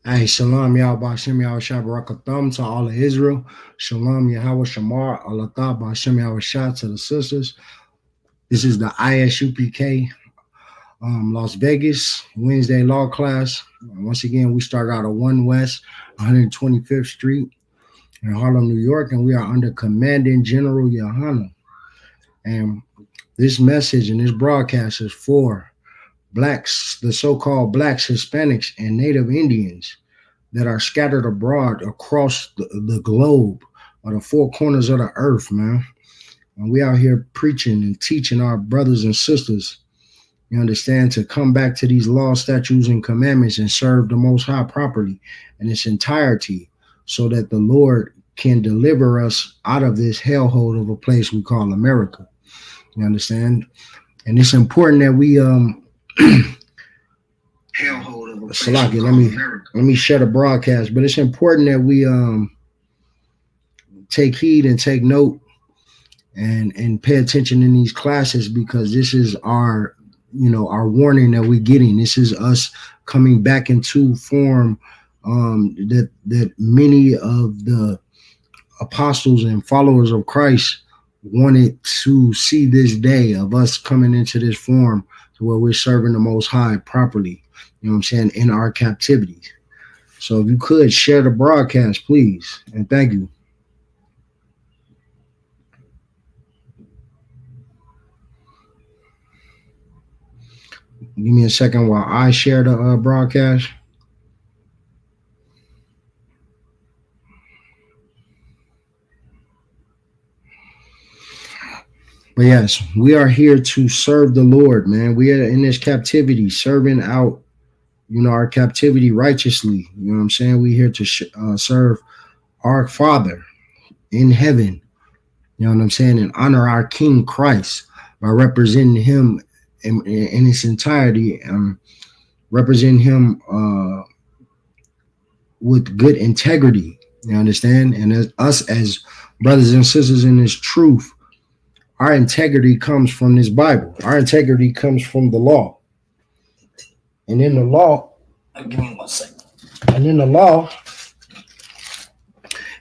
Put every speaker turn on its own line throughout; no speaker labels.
Hey, shalom, Yahweh Hashem, Yahweh Shah, Barakatham to all of Israel. Shalom, Yahweh Shamar, Allah Ta'ala, Hashem, Yahweh Shah to the sisters. This is the ISUPK Las Vegas Wednesday law class. Once again, we start out at 1 West 125th Street in Harlem, New York, and we are under Commanding General Yohana. And this message and this broadcast is for blacks, the so-called blacks, Hispanics, and Native Indians that are scattered abroad across the globe or the four corners of the earth, man. And we out here preaching and teaching our brothers and sisters, you understand, to come back to these laws, statutes, and commandments and serve the Most High properly in its entirety so that the Lord can deliver us out of this hellhole of a place we call America. You understand? And it's important that we Salaki, let me shut a broadcast, but it's important that we take heed and take note and pay attention in these classes, because this is our warning that we're getting. This is us coming back into form that many of the apostles and followers of Christ wanted to see this day of us coming into this form to where we're serving the Most High properly, you know what I'm saying, in our captivity. So if you could share the broadcast, please, and thank you. Give me a second while I share the broadcast. But yes, we are here to serve the Lord, man. We are in this captivity, serving out, our captivity righteously. You know what I'm saying? We're here to serve our Father in heaven. You know what I'm saying? And honor our King Christ by representing him in its entirety, represent him with good integrity. You understand? And as us as brothers and sisters in this truth, our integrity comes from this Bible. Our integrity comes from the law. And in the law, give me 1 second. And in the law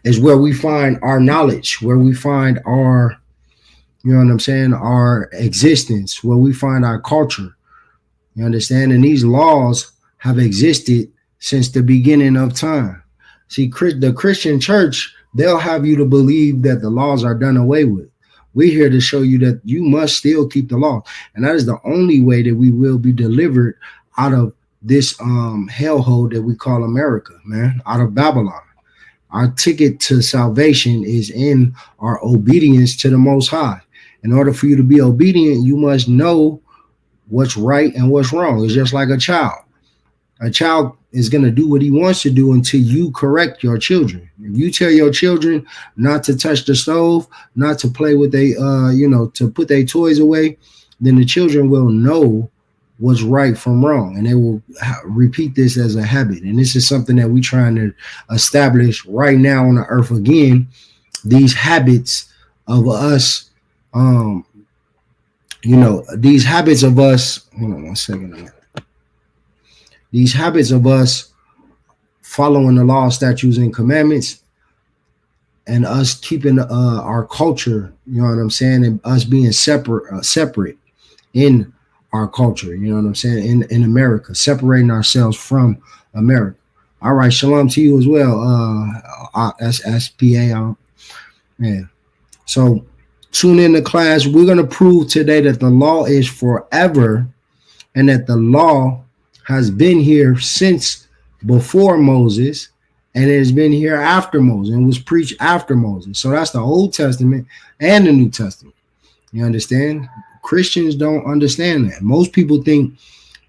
is where we find our knowledge, where we find our, you know what I'm saying, our existence, where we find our culture. You understand? And these laws have existed since the beginning of time. See, the Christian church, they'll have you to believe that the laws are done away with. We're here to show you that you must still keep the law. And that is the only way that we will be delivered out of this hellhole that we call America, man, out of Babylon. Our ticket to salvation is in our obedience to the Most High. In order for you to be obedient, you must know what's right and what's wrong. It's just like a child. A child is going to do what he wants to do until you correct your children. If you tell your children not to touch the stove, not to play with to put their toys away, then the children will know what's right from wrong, and they will repeat this as a habit. And this is something that we're trying to establish right now on the earth again. These habits of us, these habits of us. Hold on 1 second. These habits of us following the law, statutes, and commandments, and us keeping our culture, you know what I'm saying, and us being separate in our culture, you know what I'm saying, in America, separating ourselves from America. All right, shalom to you as well, SPA. Yeah. So tune in to class. We're going to prove today that the law is forever and that the law has been here since before Moses, and it has been here after Moses and was preached after Moses. So that's the Old Testament and the New Testament. You understand? Christians don't understand that. Most people think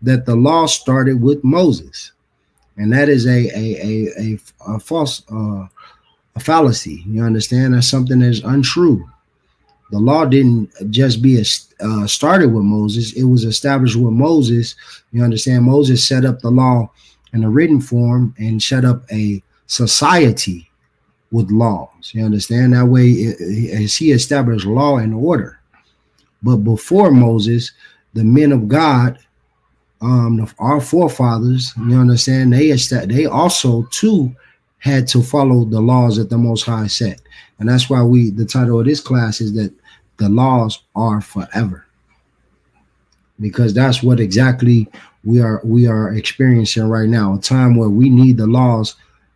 that the law started with Moses, and that is a false a fallacy. You understand? That's something that's untrue. The law didn't just be started with Moses. It was established with Moses. You understand? Moses set up the law in a written form and set up a society with laws. You understand? That way, as he established law and order. But before Moses, the men of God our forefathers, you understand, they also too had to follow the laws that the Most High set, and that's why the title of this class is that the laws are forever, because that's what exactly we are experiencing right now, a time where we need the laws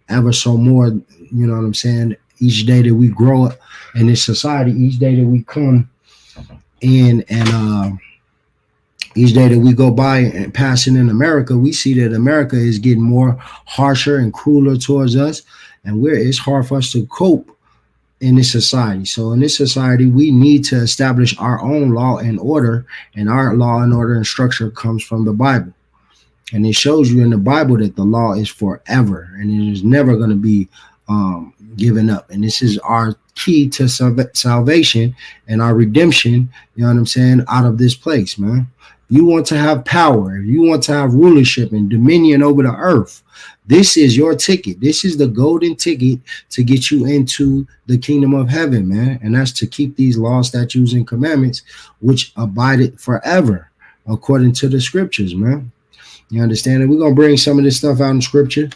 ever so more. You know what I'm saying? Each day that we grow up in this society, each day that we come in, and each day that we go by and passing in America, we see that America is getting more harsher and crueler towards us, and it's hard for us to cope in this society. So in this society, we need to establish our own law and order, and our law and order and structure comes from the Bible. And it shows you in the Bible that the law is forever, and it is never going to be given up. And this is our key to salvation and our redemption, you know what I'm saying, out of this place, man. You want to have power, you want to have rulership and dominion over the earth, this is your ticket. This is the golden ticket to get you into the kingdom of heaven, man. And that's to keep these laws, statutes, and commandments, which abided forever, according to the scriptures, man. You understand? And we're going to bring some of this stuff out in scripture.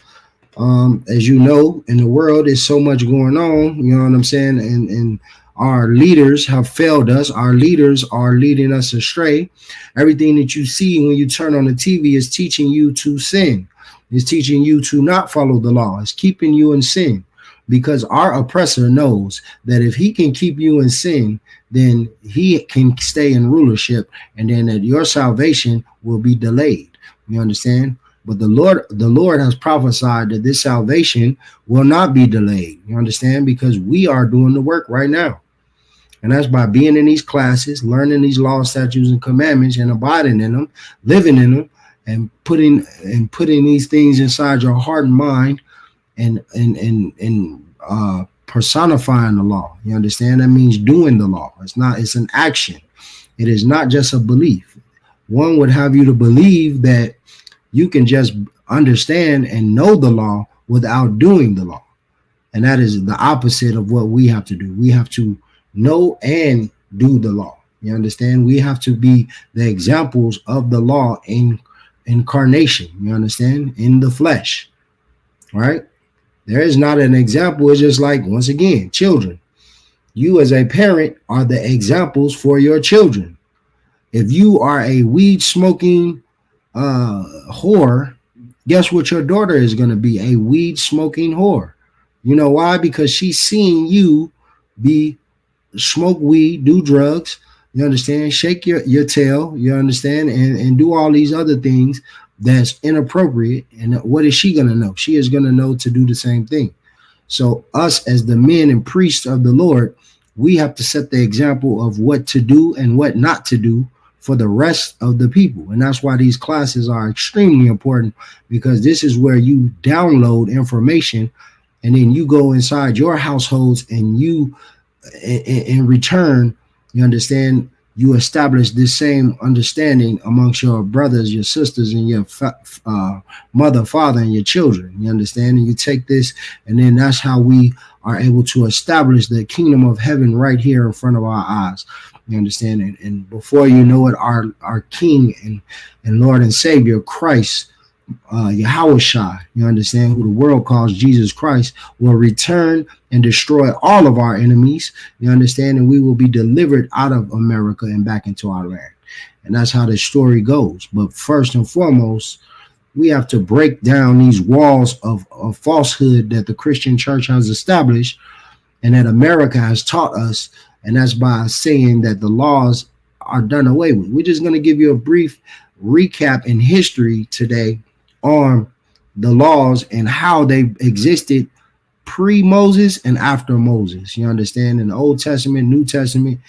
As you know, in the world, there's so much going on, you know what I'm saying? And our leaders have failed us. Our leaders are leading us astray. Everything that you see when you turn on the TV is teaching you to sin. It's teaching you to not follow the law. It's keeping you in sin, because our oppressor knows that if he can keep you in sin, then he can stay in rulership, and then that your salvation will be delayed. You understand? But the Lord has prophesied that this salvation will not be delayed. You understand? Because we are doing the work right now. And that's by being in these classes, learning these laws, statutes, and commandments, and abiding in them, living in them, and putting these things inside your heart and mind, and personifying the law. You understand? That means doing the law. It's an action. It is not just a belief. One would have you to believe that you can just understand and know the law without doing the law. And that is the opposite of what we have to do. We have to know and do the law. You understand? We have to be the examples of the law in incarnation. You understand? In the flesh. Right? There is not an example. It's just like, once again, children. You as a parent are the examples for your children. If you are a weed smoking whore, guess what your daughter is going to be? A weed smoking whore. You know why? Because she's seeing you smoke weed, do drugs, you understand, shake your tail, you understand, and do all these other things that's inappropriate. And what is she going to know? She is going to know to do the same thing. So us as the men and priests of the Lord, we have to set the example of what to do and what not to do for the rest of the people. And that's why these classes are extremely important, because this is where you download information, and then you go inside your households, and you, in return, you understand, you establish this same understanding amongst your brothers, your sisters, and your mother, father, and your children. You understand? And you take this, and then that's how we are able to establish the kingdom of heaven right here in front of our eyes. You understand? And before you know it, our King and Lord and Savior, Christ, Yahushua, you understand, who the world calls Jesus Christ, will return and destroy all of our enemies. You understand? And we will be delivered out of America and back into our land. And that's how the story goes. But first and foremost, we have to break down these walls of falsehood that the Christian church has established and that America has taught us. And that's by saying that the laws are done away with. We're just going to give you a brief recap in history today on the laws and how they existed pre-Moses and after Moses. You understand? In the Old Testament, New Testament,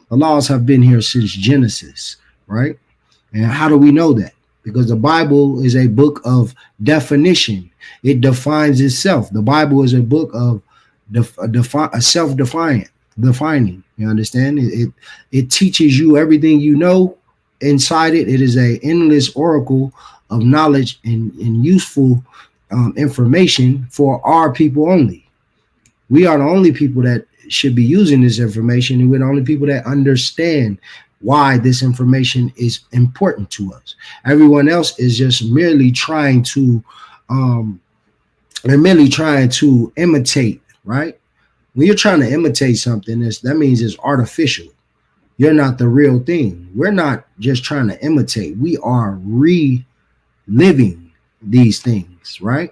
the laws have been here since Genesis, right? And how do we know that? Because the Bible is a book of definition. It defines itself. The Bible is a book of self-defining. You understand? It teaches you everything you know inside it. It is an endless oracle of knowledge and useful information for our people only. We are the only people that should be using this information, and we're the only people that understand why this information is important to us. Everyone else is just merely trying to they're merely trying to imitate, right? When you're trying to imitate something, that means it's artificial. You're not the real thing. We're not just trying to imitate. We are reliving these things, right?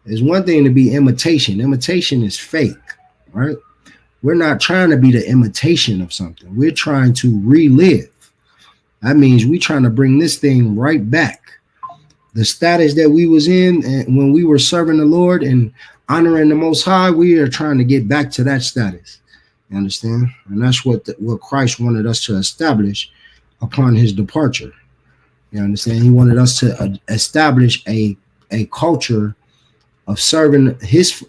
There's one thing to be imitation. Imitation is fake, right? We're not trying to be the imitation of something. We're trying to relive. That means we're trying to bring this thing right back. The status that we was in and when we were serving the Lord and honoring the Most High, we are trying to get back to that status. You understand? And that's what Christ wanted us to establish upon his departure. You understand? He wanted us to establish a culture of serving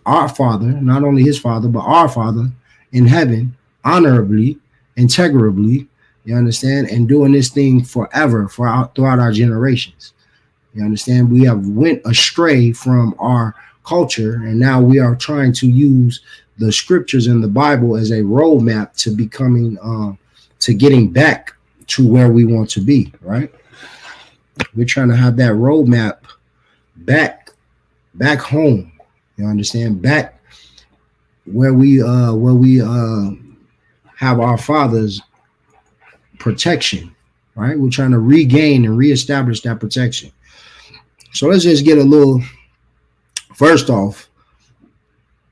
our Father, not only his Father, but our Father in heaven, honorably, integrably, you understand, and doing this thing forever throughout our generations. You understand? We have went astray from our culture, and now we are trying to use the scriptures in the Bible as a roadmap to becoming, to getting back to where we want to be, right? We're trying to have that roadmap back home. You understand? Back where we have our Father's protection, right? We're trying to regain and reestablish that protection. So let's just get a little, first off,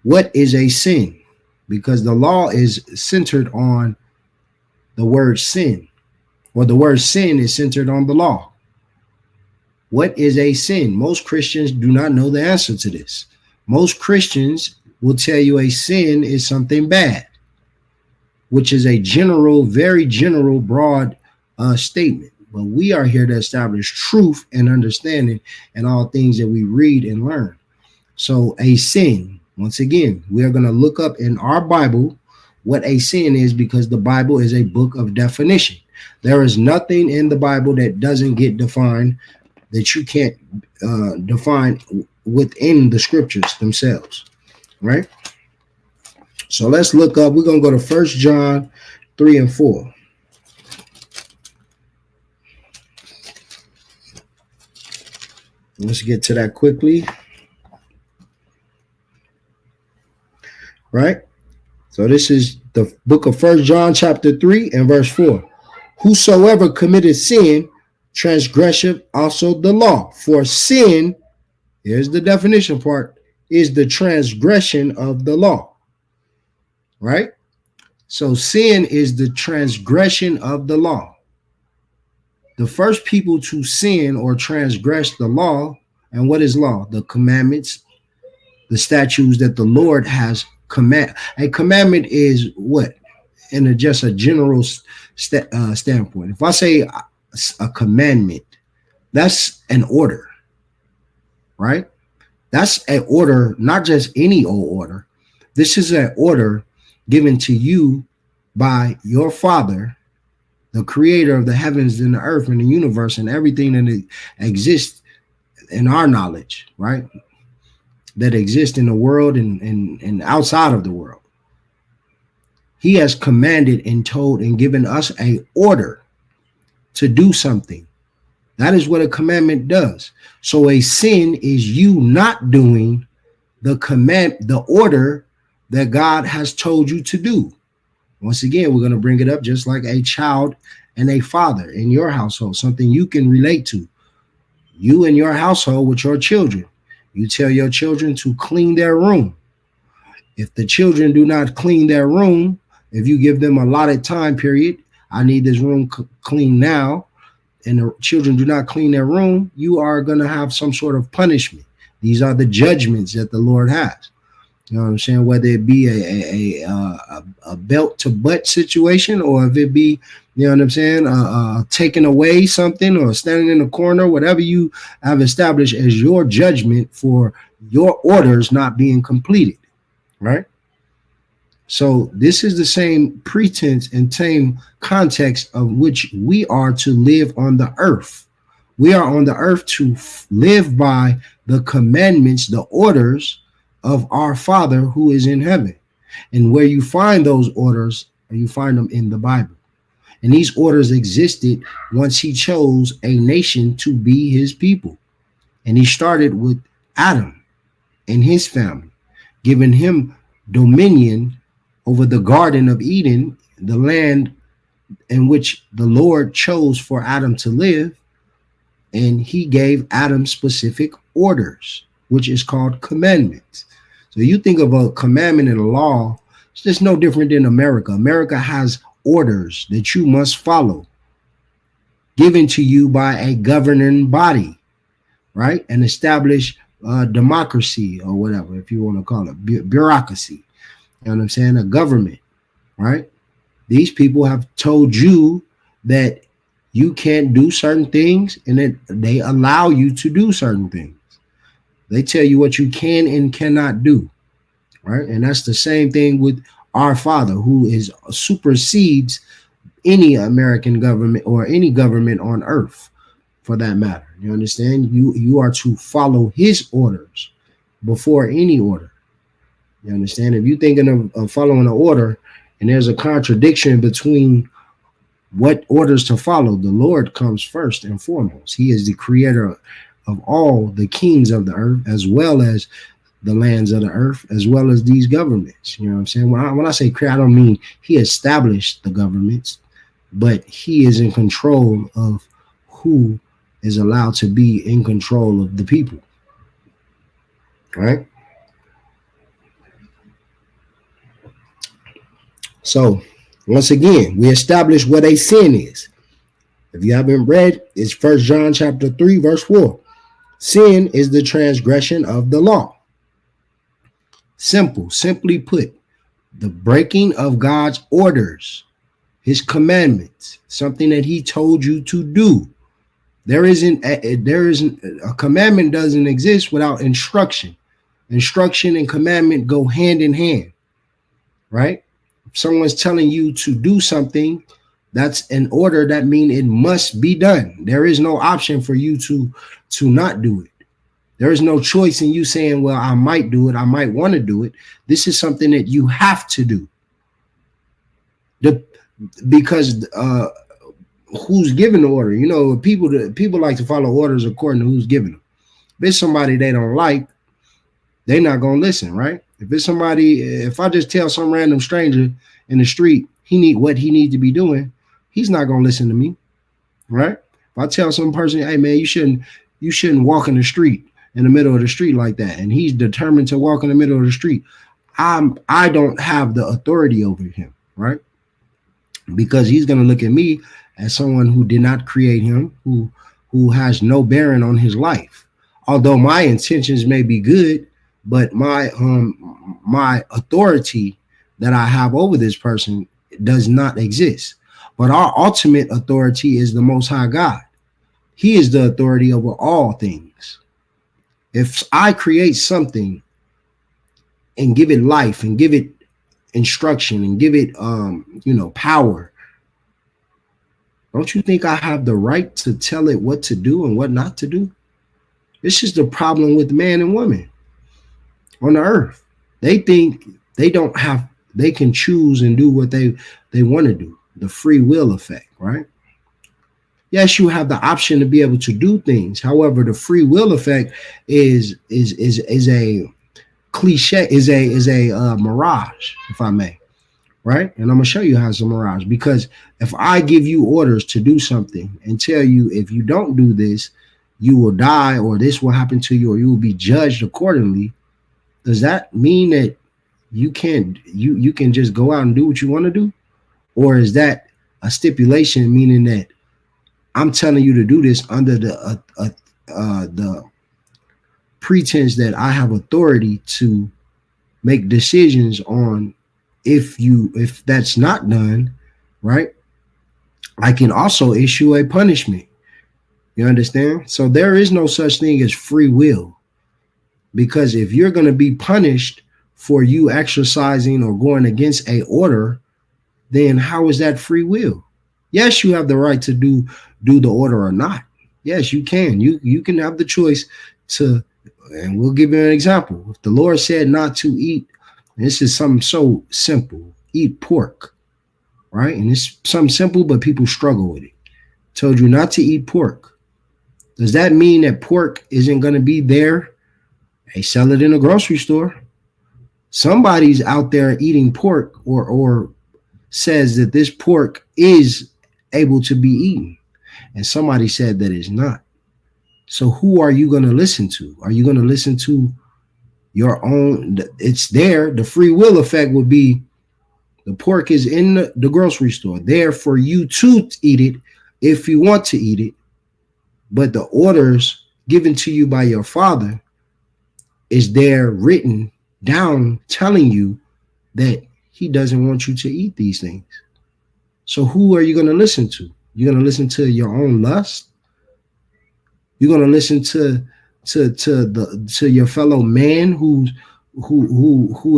what is a sin? Because the law is centered on the word sin, or the word sin is centered on the law. What is a sin? Most Christians do not know the answer to this. Most Christians will tell you a sin is something bad, which is a general, very general, broad statement. But we are here to establish truth and understanding in all things that we read and learn. So a sin, once again, we are going to look up in our Bible what a sin is, because the Bible is a book of definition. There is nothing in the Bible that doesn't get defined, that you can't define within the scriptures themselves, right? So let's look up. We're going to go to 1 John 3 and 4. Let's get to that quickly. Right? So this is the book of 1 John chapter 3 and verse 4. Whosoever committed sin transgresseth also the law. For sin, here's the definition part, is the transgression of the law. Right? So sin is the transgression of the law. The first people to sin or transgress the law, and what is law? The commandments, the statutes that the Lord has command. A commandment is what? In just a general standpoint. If I say a commandment, that's an order, right? That's an order, not just any old order. This is an order given to you by your Father, the creator of the heavens and the earth and the universe and everything that exists in our knowledge, right? That exists in the world and outside of the world. He has commanded and told and given us an order to do something. That is what a commandment does. So a sin is you not doing the order that God has told you to do. Once again, we're going to bring it up just like a child and a father in your household, something you can relate to. You in your household with your children, you tell your children to clean their room. If the children do not clean their room, if you give them a allotted time period, I need this room clean now, and the children do not clean their room, you are going to have some sort of punishment. These are the judgments that the Lord has. You know what I'm saying? Whether it be a belt to butt situation, or if it be, you know what I'm saying, taking away something or standing in the corner, whatever you have established as your judgment for your orders not being completed, right? So this is the same pretense and same context of which we are to live on the earth. We are on the earth to live by the commandments, the orders of our Father who is in heaven. And where you find those orders, you find them in the Bible. And these orders existed once he chose a nation to be his people. And he started with Adam and his family, giving him dominion over the Garden of Eden, the land in which the Lord chose for Adam to live. And he gave Adam specific orders, which is called commandments. So you think of a commandment and a law, it's just no different than America. America has orders that you must follow, given to you by a governing body, right? An established democracy, or whatever, if you want to call it, bureaucracy. You know what I'm saying? A government, right? These people have told you that you can't do certain things, and that they allow you to do certain things. They tell you what you can and cannot do, right? And that's the same thing with our Father, who is supersedes any American government or any government on earth, for that matter. You understand? You are to follow his orders before any order. You understand? If you're thinking of following an order and there's a contradiction between what orders to follow, the Lord comes first and foremost. He is the creator of all the kings of the earth, as well as the lands of the earth, as well as these governments. You know what I'm saying? When I say create, I don't mean he established the governments, but he is in control of who is allowed to be in control of the people. Right? So, once again, we establish what a sin is. If you haven't read, it's 1 John chapter 3, verse 4. Sin is the transgression of the law. Simply put, the breaking of God's orders, his commandments, something that he told you to do. There isn't a commandment doesn't exist without instruction. Instruction and commandment go hand in hand, right? If someone's telling you to do something, that's an order. That means it must be done. There is no option for you to not do it. There is no choice in you saying, well, I might do it, I might want to do it. This is something that you have to do. Because who's giving the order? You know, people like to follow orders according to who's giving them. If it's somebody they don't like, they're not going to listen, right? If I just tell some random stranger in the street what he needs to be doing, he's not going to listen to me, right? If I tell some person, hey man, you shouldn't walk in the street, in the middle of the street like that, and he's determined to walk in the middle of the street, I don't have the authority over him, right? Because he's going to look at me as someone who did not create him, who has no bearing on his life. Although my intentions may be good, but my authority that I have over this person does not exist. But our ultimate authority is the Most High God. He is the authority over all things. If I create something and give it life and give it instruction and give it power, don't you think I have the right to tell it what to do and what not to do? This is the problem with man and woman on the earth. They think they can choose and do what they want to do. The free will effect, right? Yes, you have the option to be able to do things. However, the free will effect is a cliche, is a mirage, if I may, right? And I'm gonna show you how it's a mirage. Because if I give you orders to do something and tell you if you don't do this, you will die, or this will happen to you, or you will be judged accordingly, does that mean that you can just go out and do what you want to do? Or is that a stipulation, meaning that I'm telling you to do this under the pretense that I have authority to make decisions on if that's not done, right? I can also issue a punishment. You understand? So there is no such thing as free will, because if you're going to be punished for you exercising or going against a order, then how is that free will? Yes, you have the right to do the order or not. Yes, you can. You can have the choice to, and we'll give you an example. If the Lord said not to eat, this is something so simple, eat pork. right? And it's something simple, but people struggle with it. Told you not to eat pork. Does that mean that pork isn't going to be there? They sell it in a grocery store. Somebody's out there eating pork or says that this pork is able to be eaten. And somebody said that it's not. So who are you going to listen to? Are you going to listen to your own? It's there. The free will effect would be the pork is in the grocery store there for you to eat it if you want to eat it. But the orders given to you by your father is there written down telling you that he doesn't want you to eat these things. So who are you going to listen to? You're going to listen to your own lust? You're going to listen to your fellow man who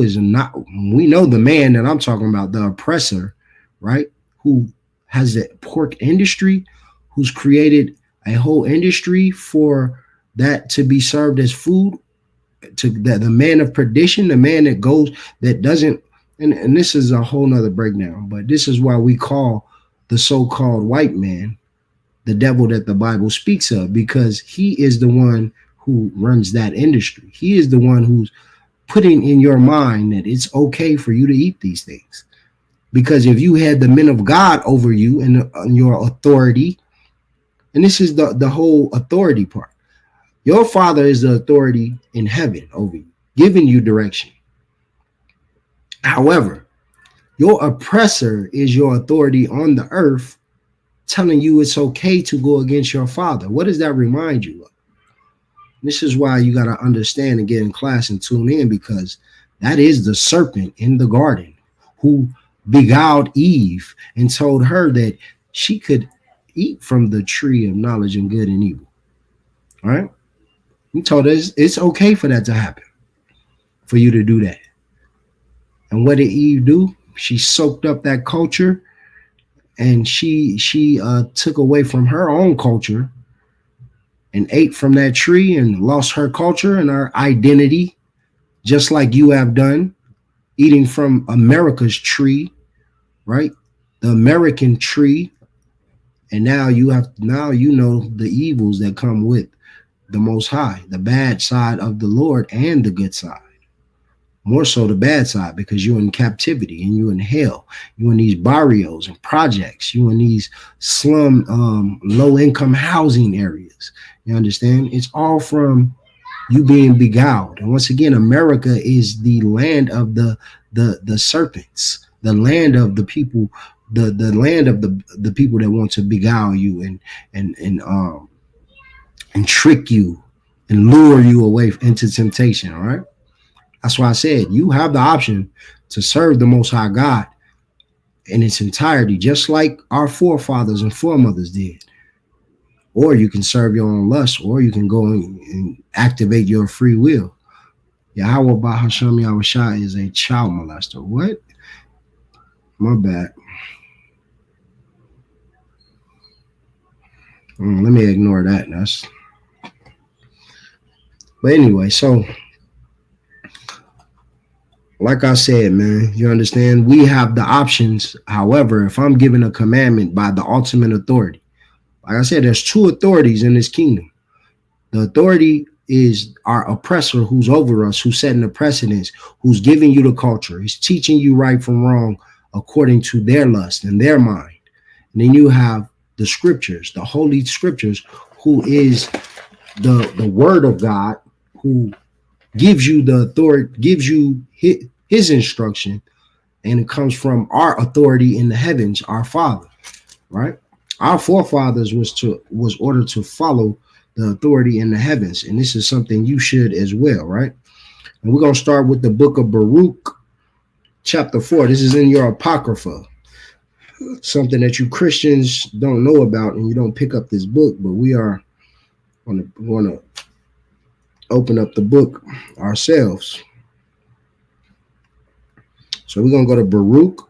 is not, we know the man that I'm talking about, the oppressor, right? Who has the pork industry, who's created a whole industry for that to be served as food, to the man of perdition, the man that goes, that doesn't, and this is a whole nother breakdown, but this is why we call the so-called white man the devil that the Bible speaks of, because he is the one who runs that industry. He is the one who's putting in your mind that it's okay for you to eat these things. Because if you had the men of God over you and your authority, and this is the whole authority part, your father is the authority in heaven over you, giving you direction. However, your oppressor is your authority on the earth, telling you it's okay to go against your father. What does that remind you of? This is why you got to understand and get in class and tune in, because that is the serpent in the garden who beguiled Eve and told her that she could eat from the tree of knowledge and good and evil. All right? He told us it's okay for that to happen, for you to do that. And what did Eve do? She soaked up that culture, and she took away from her own culture and ate from that tree and lost her culture and her identity, just like you have done, eating from America's tree, right? The American tree. And now you know the evils that come with the Most High, the bad side of the Lord and the good side. More so the bad side, because you're in captivity and you're in hell. You're in these barrios and projects. You're in these slum, low-income housing areas. You understand? It's all from you being beguiled. And once again, America is the land of the serpents, the land of the people, the land of the people that want to beguile you and trick you and lure you away into temptation. All right. That's why I said you have the option to serve the Most High God in its entirety, just like our forefathers and foremothers did. Or you can serve your own lust, or you can go and activate your free will. Yahweh Bahasham Yahushua is a child molester. What? My bad. Let me ignore that. But anyway, so like I said, man, you understand? We have the options. However, if I'm given a commandment by the ultimate authority, like I said, there's two authorities in this kingdom. The authority is our oppressor who's over us, who's setting the precedence, who's giving you the culture. He's teaching you right from wrong according to their lust and their mind. And then you have the scriptures, the holy scriptures, who is the word of God, who gives you the authority, gives you his instruction, and it comes from our authority in the heavens, our Father, right? Our forefathers was ordered to follow the authority in the heavens, and this is something you should as well, right? And we're going to start with the book of Baruch, chapter 4. This is in your Apocrypha, something that you Christians don't know about, and you don't pick up this book, but we are going to open up the book ourselves. So we're going to go to Baruch,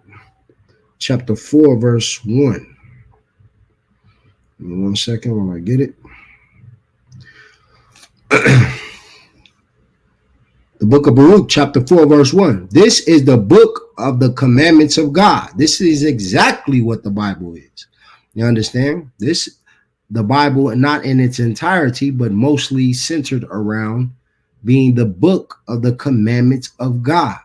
chapter 4, verse 1. Give me 1 second while I get it. The book of Baruch, chapter 4, verse 1. This is the book of the commandments of God. This is exactly what the Bible is. You understand? The Bible, not in its entirety, but mostly centered around being the book of the commandments of God.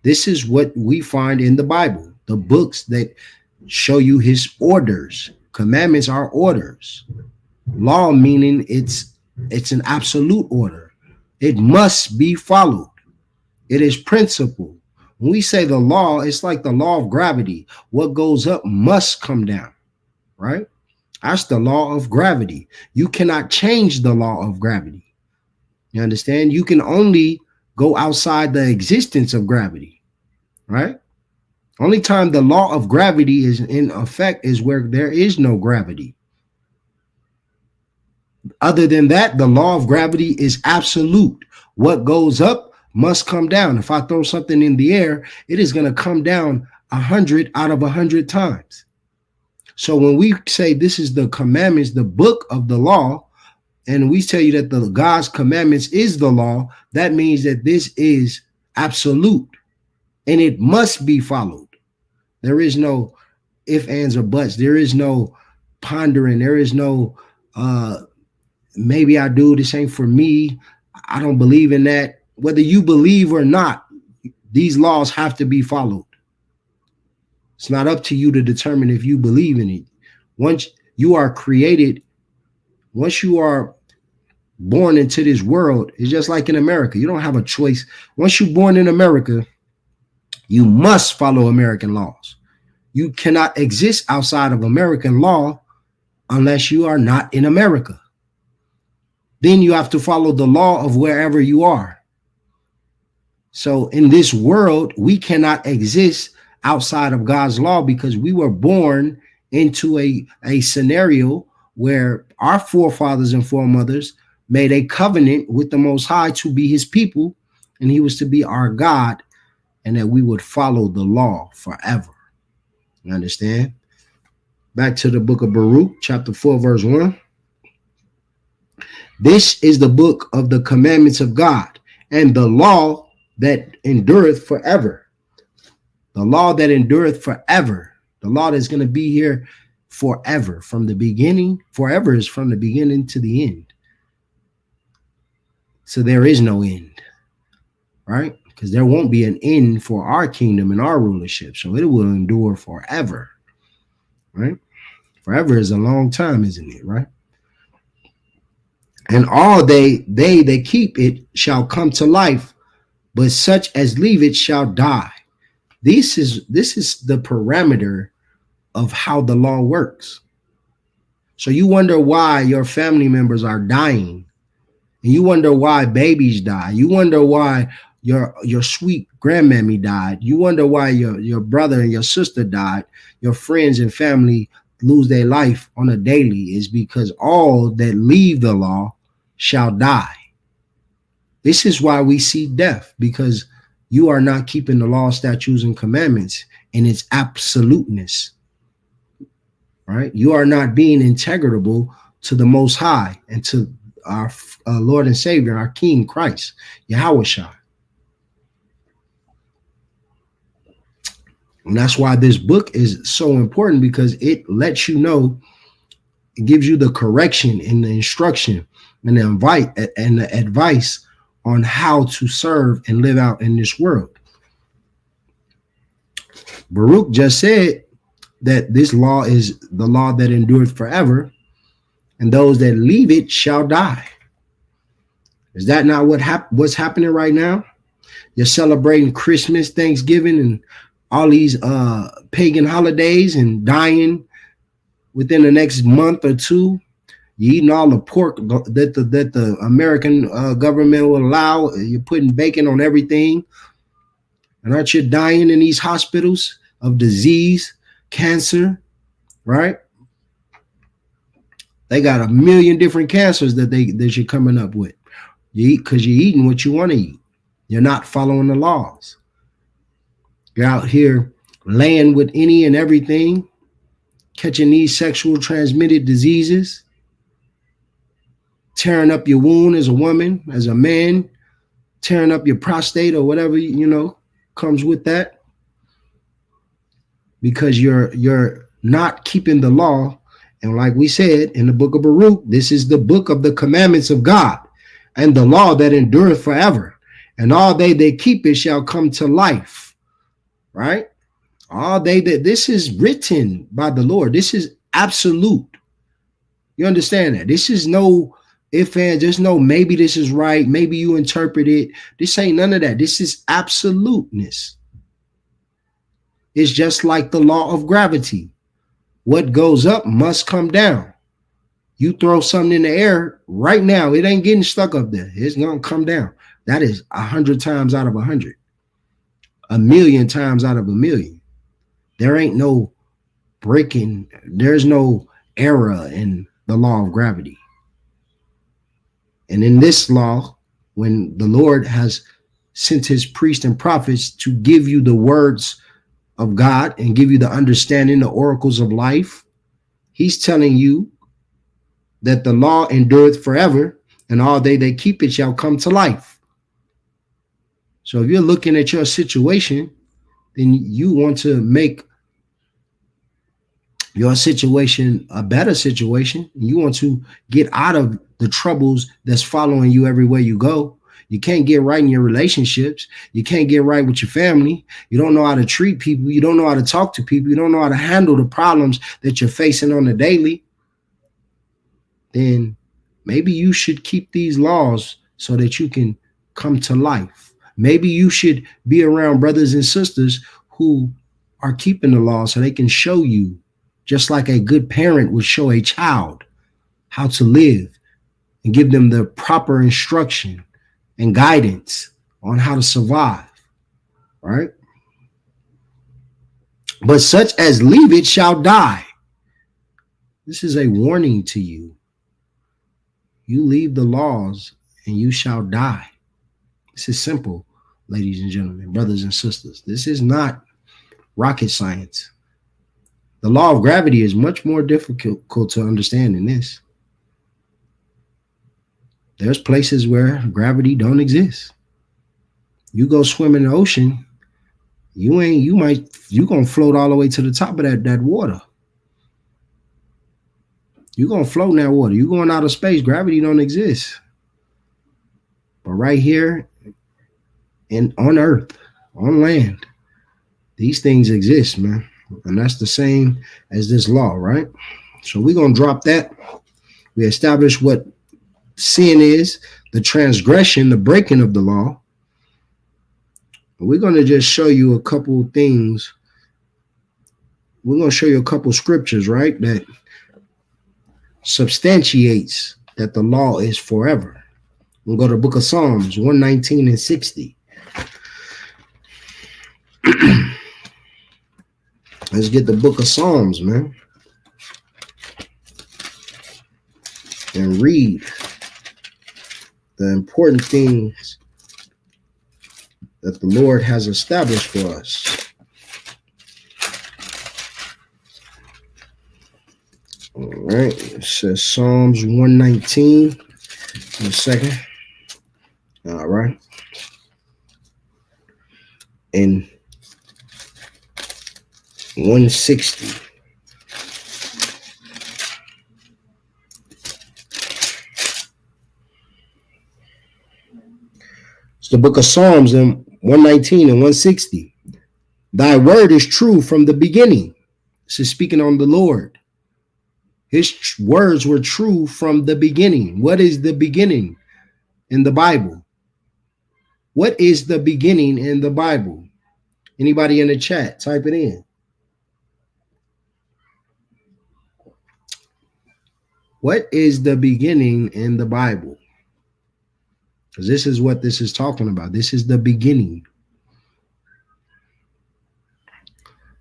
This is what we find in the Bible, the books that show you his orders. Commandments are orders. Law meaning it's an absolute order. It must be followed. It is principle. When we say the law, it's like the law of gravity. What goes up must come down, right? That's the law of gravity. You cannot change the law of gravity. You understand? You can only go outside the existence of gravity, right? Only time the law of gravity is in effect is where there is no gravity. Other than that, the law of gravity is absolute. What goes up must come down. If I throw something in the air, it is going to come down 100 out of 100 times. So when we say this is the commandments, the book of the law, and we tell you that the God's commandments is the law, that means that this is absolute and it must be followed. There is no ifs, ands, or buts. There is no pondering. There is no maybe I do, this ain't for me. I don't believe in that. Whether you believe or not, these laws have to be followed. It's not up to you to determine if you believe in it. Once you are created, once you are born into this world, it's just like in America. You don't have a choice. Once you're born in America, you must follow American laws. You cannot exist outside of American law unless you are not in America. Then you have to follow the law of wherever you are. So in this world, we cannot exist outside of God's law because we were born into a scenario where our forefathers and foremothers made a covenant with the Most High to be his people, and he was to be our God, and that we would follow the law forever. You understand? Back to the book of Baruch, chapter 4, verse 1. This is the book of the commandments of God and the law that endureth forever. The law that endureth forever. The law that's going to be here forever. From the beginning, forever is from the beginning to the end. So there is no end, right? Because there won't be an end for our kingdom and our rulership. So it will endure forever, right? Forever is a long time, isn't it, right? And all they that keep it shall come to life, but such as leave it shall die. This is the parameter of how the law works. So you wonder why your family members are dying, and you wonder why babies die. You wonder why your sweet grandmammy died. You wonder why your brother and your sister died. Your friends and family lose their life on a daily is because all that leave the law shall die. This is why we see death, because you are not keeping the law, statutes, and commandments in its absoluteness, right? You are not being integrable to the Most High and to our Lord and Savior, our King Christ, Yahushua. And that's why this book is so important, because it lets you know, it gives you the correction and the instruction and the invite and the advice on how to serve and live out in this world. Baruch just said that this law is the law that endureth forever, and those that leave it shall die. Is that not what's happening right now? You're celebrating Christmas, Thanksgiving, and all these pagan holidays and dying within the next month or two. You're eating all the pork that the American government will allow. You're putting bacon on everything. And aren't you dying in these hospitals of disease, cancer, right? They got a million different cancers that you're coming up with. You eat because you're eating what you want to eat. You're not following the laws. You're out here laying with any and everything, catching these sexual transmitted diseases, tearing up your wound as a woman, as a man, tearing up your prostate or whatever, comes with that, because you're not keeping the law. And like we said in the book of Baruch, this is the book of the commandments of God and the law that endureth forever. And all they that keep it shall come to life. Right? All they that, this is written by the Lord. This is absolute. You understand that? This is no if and just no maybe this is right. Maybe you interpret it. This ain't none of that. This is absoluteness. It's just like the law of gravity. What goes up must come down. You throw something in the air right now, it ain't getting stuck up there. It's going to come down. That is 100 times out of 100. 1,000,000 times out of 1,000,000. There ain't no breaking. There's no error in the law of gravity. And in this law, when the Lord has sent his priests and prophets to give you the words of God and give you the understanding, the oracles of life, he's telling you that the law endureth forever, and all they that keep it shall come to life. So if you're looking at your situation, then you want to make your situation a better situation. You want to get out of the troubles that's following you everywhere you go. You can't get right in your relationships. You can't get right with your family. You don't know how to treat people. You don't know how to talk to people. You don't know how to handle the problems that you're facing on the daily. Then maybe you should keep these laws so that you can come to life. Maybe you should be around brothers and sisters who are keeping the law so they can show you, just like a good parent would show a child, how to live and give them the proper instruction and guidance on how to survive, right? But such as leave it shall die. This is a warning to you. You leave the laws and you shall die. This is simple, ladies and gentlemen, brothers and sisters. This is not rocket science. The law of gravity is much more difficult to understand than this. There's places where gravity don't exist. You go swim in the ocean, you gonna float all the way to the top of that water. You're gonna float in that water. You're going out of space. Gravity don't exist. But right here on Earth, on land, these things exist, man. And that's the same as this law, right? So we're gonna drop that. We established what sin is, the transgression, the breaking of the law. We're going to just show you a couple things. We're going to show you a couple scriptures, right, that substantiates that the law is forever. We'll go to the book of Psalms 119 and 60. Let's get the book of Psalms, man, and read the important things that the Lord has established for us. All right, it says Psalms 119. In a second. All right. And 160. It's the book of Psalms in 119 and 160. Thy word is true from the beginning. This is speaking on the Lord. His words were true from the beginning. What is the beginning in the Bible? What is the beginning in the Bible? Anybody in the chat, type it in. What is the beginning in the Bible? Because this is what this is talking about. This is the beginning.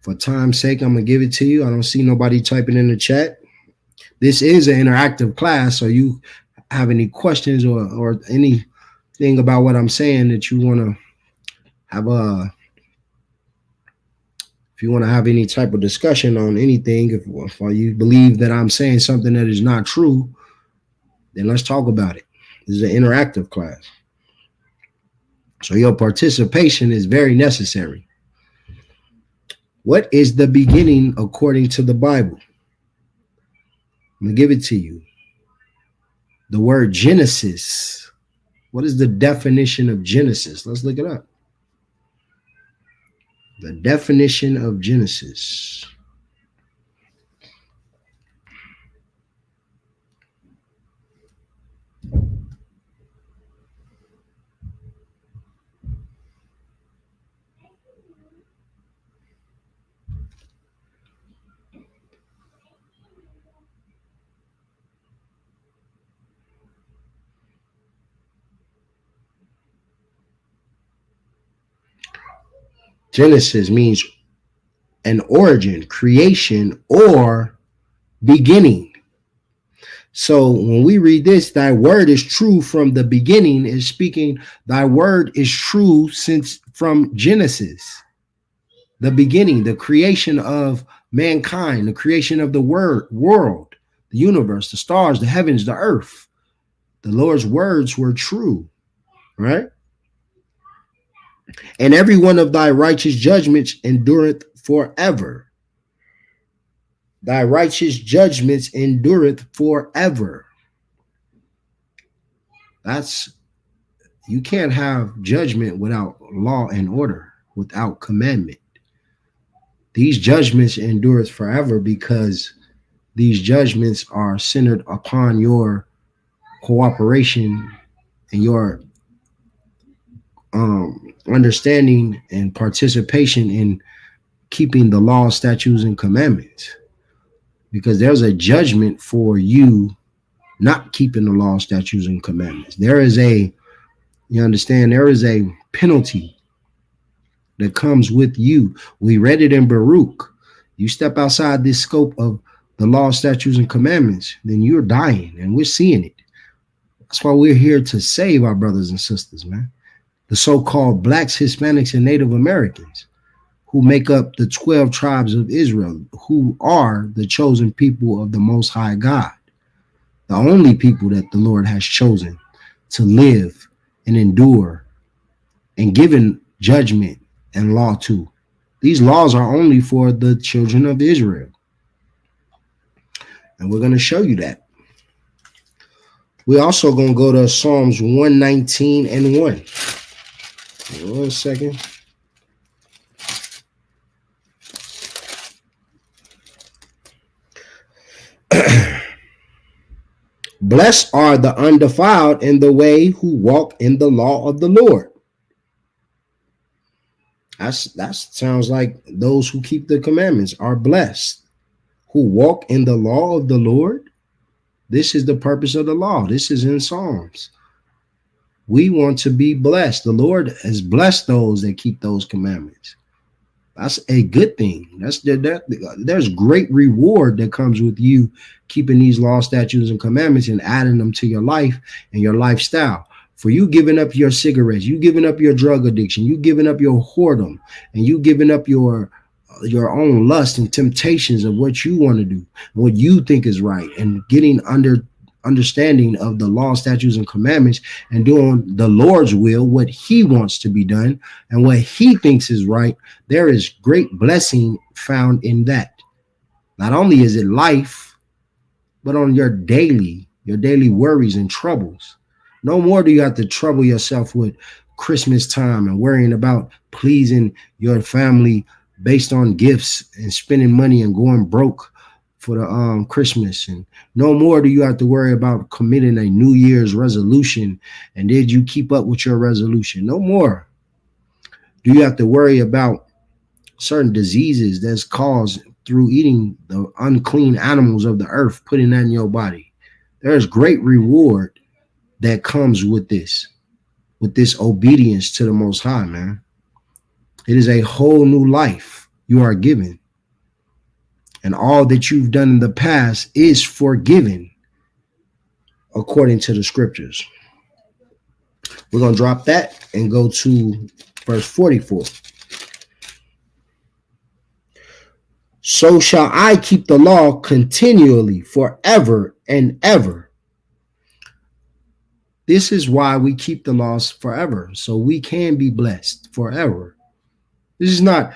For time's sake, I'm going to give it to you. I don't see nobody typing in the chat. This is an interactive class, so you have any questions or anything about what I'm saying that you want to have if you want to have any type of discussion on anything, if you believe that I'm saying something that is not true, then let's talk about it. This is an interactive class. So your participation is very necessary. What is the beginning according to the Bible? I'm going to give it to you. The word Genesis. What is the definition of Genesis? Let's look it up. The definition of Genesis. Genesis means an origin, creation, or beginning. So when we read this, thy word is true from the beginning, is speaking, thy word is true since from Genesis, the beginning, the creation of mankind, the creation of the world, the universe, the stars, the heavens, the earth. The Lord's words were true, right? And every one of thy righteous judgments endureth forever. Thy righteous judgments endureth forever. You can't have judgment without law and order, without commandment. These judgments endureth forever because these judgments are centered upon your cooperation and your understanding and participation in keeping the law, statutes, and commandments. Because there's a judgment for you not keeping the law, statutes, and commandments. There is a penalty that comes with you. We read it in Baruch. You step outside this scope of the law, statutes, and commandments, then you're dying, and we're seeing it. That's why we're here to save our brothers and sisters, man. The so-called blacks, Hispanics, and Native Americans who make up the 12 tribes of Israel, who are the chosen people of the Most High God, the only people that the Lord has chosen to live and endure and given judgment and law to. These laws are only for the children of Israel. And we're going to show you that. We're also going to go to Psalms 119 and 1. 1 second. Blessed are the undefiled in the way who walk in the law of the Lord. That sounds like those who keep the commandments are blessed. Who walk in the law of the Lord. This is the purpose of the law. This is in Psalms. We want to be blessed. The Lord has blessed those that keep those commandments. That's a good thing. There's great reward that comes with you keeping these law, statutes, and commandments and adding them to your life and your lifestyle. For you giving up your cigarettes, you giving up your drug addiction, you giving up your whoredom, and you giving up your own lust and temptations of what you want to do, what you think is right, and getting understanding of the law, statutes, and commandments, and doing the Lord's will, what he wants to be done and what he thinks is right. There is great blessing found in that. Not only is it life, but on your daily worries and troubles. No more do you have to trouble yourself with Christmas time and worrying about pleasing your family based on gifts and spending money and going broke for the Christmas. And no more do you have to worry about committing a New Year's resolution and did you keep up with your resolution. No more do you have to worry about certain diseases that's caused through eating the unclean animals of the earth, putting that in your body. There's great reward that comes with this obedience to the Most High, man. It is a whole new life you are given. And all that you've done in the past is forgiven according to the scriptures. We're going to drop that and go to verse 44. So shall I keep the law continually forever and ever. This is why we keep the laws forever, so we can be blessed forever. This is not,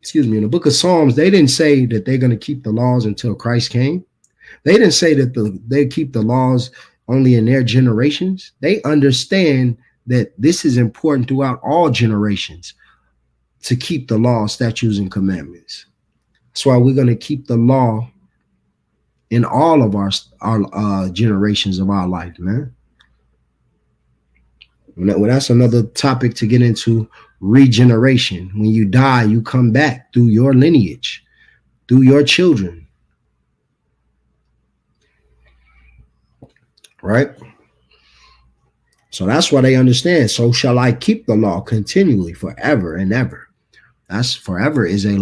excuse me, in the book of Psalms, they didn't say that they're going to keep the laws until Christ came. They didn't say that they keep the laws only in their generations. They understand that this is important throughout all generations to keep the law, statutes, and commandments. That's why we're going to keep the law in all of our generations of our life, man. Well, that's another topic to get into, regeneration. When you die, you come back through your lineage, through your children. Right? So that's why they understand. So shall I keep the law continually forever and ever. That's forever is a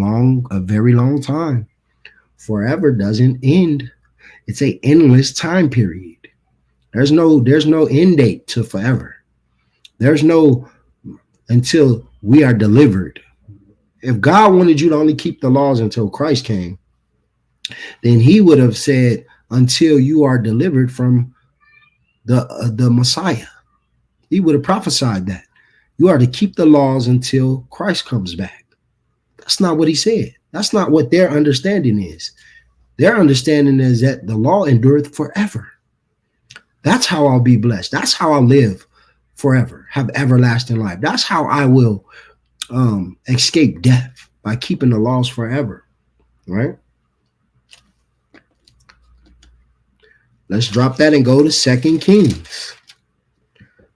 very long time. Forever doesn't end. It's an endless time period. There's no end date to forever. There's no until we are delivered. If God wanted you to only keep the laws until Christ came, then he would have said until you are delivered from the Messiah. He would have prophesied that. You are to keep the laws until Christ comes back. That's not what he said. That's not what their understanding is. Their understanding is that the law endureth forever. That's how I'll be blessed. That's how I'll live forever, have everlasting life. That's how I will escape death, by keeping the laws forever, right? Let's drop that and go to 2 Kings.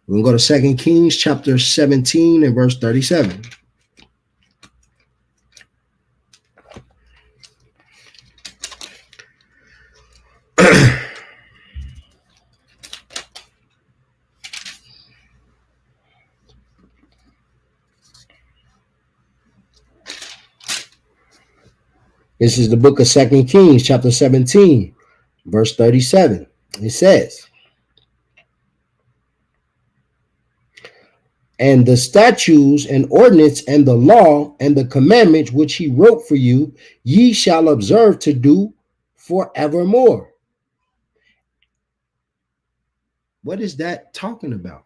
We're going to go to 2 Kings chapter 17 and verse 37. This is the book of 2 Kings, chapter 17, verse 37. It says, and the statutes and ordinance and the law and the commandments which he wrote for you, ye shall observe to do forevermore. What is that talking about?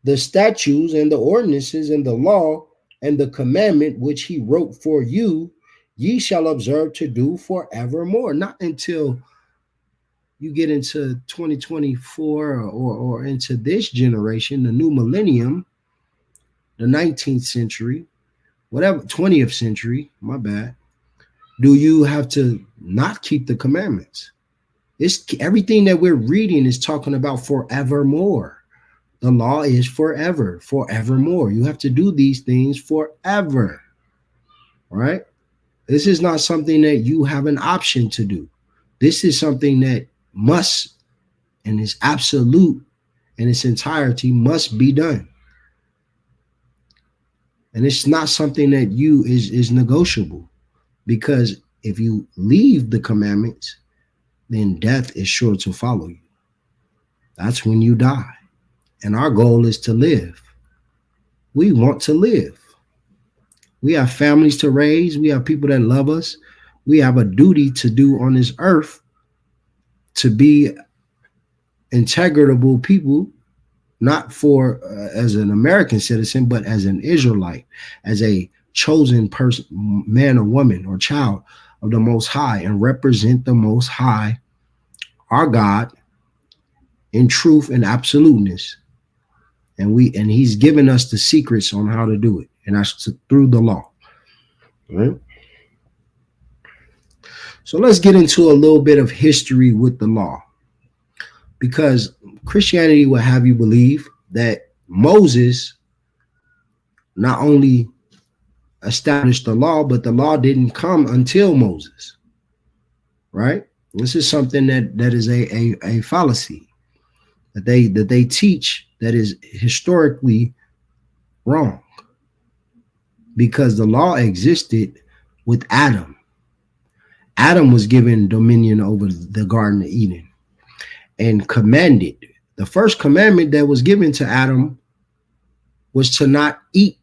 The statutes and the ordinances and the law and the commandment which he wrote for you, ye shall observe to do forevermore. Not until you get into 2024 or into this generation, the new millennium, the 19th century, whatever, 20th century, my bad, do you have to not keep the commandments. It's everything that we're reading is talking about forevermore. The law is forever, forevermore. You have to do these things forever, right? This is not something that you have an option to do. This is something that must, and is absolute in its entirety, must be done. And it's not something that is negotiable, because if you leave the commandments, then death is sure to follow you. That's when you die. And our goal is to live. We want to live. We have families to raise. We have people that love us. We have a duty to do on this earth to be integrable people, not for as an American citizen, but as an Israelite, as a chosen person, man or woman or child of the Most High, and represent the Most High, our God, in truth and absoluteness. And he's given us the secrets on how to do it, and that's through the law. Right? So let's get into a little bit of history with the law, because Christianity will have you believe that Moses not only established the law, but the law didn't come until Moses. Right? This is something that is a fallacy that they teach that is historically wrong, because the law existed with Adam. Adam was given dominion over the Garden of Eden and commanded. The first commandment that was given to Adam was to not eat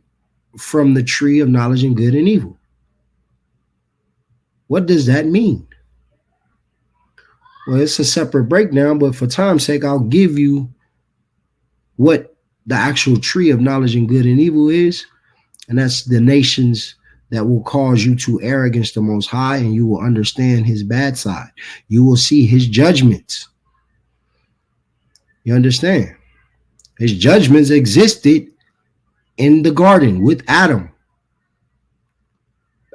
from the tree of knowledge and good and evil. What does that mean? Well, it's a separate breakdown, but for time's sake, I'll give you what the actual tree of knowledge and good and evil is. And that's the nations that will cause you to err against the Most High, and you will understand his bad side. You will see his judgments. You understand? His judgments existed in the garden with Adam.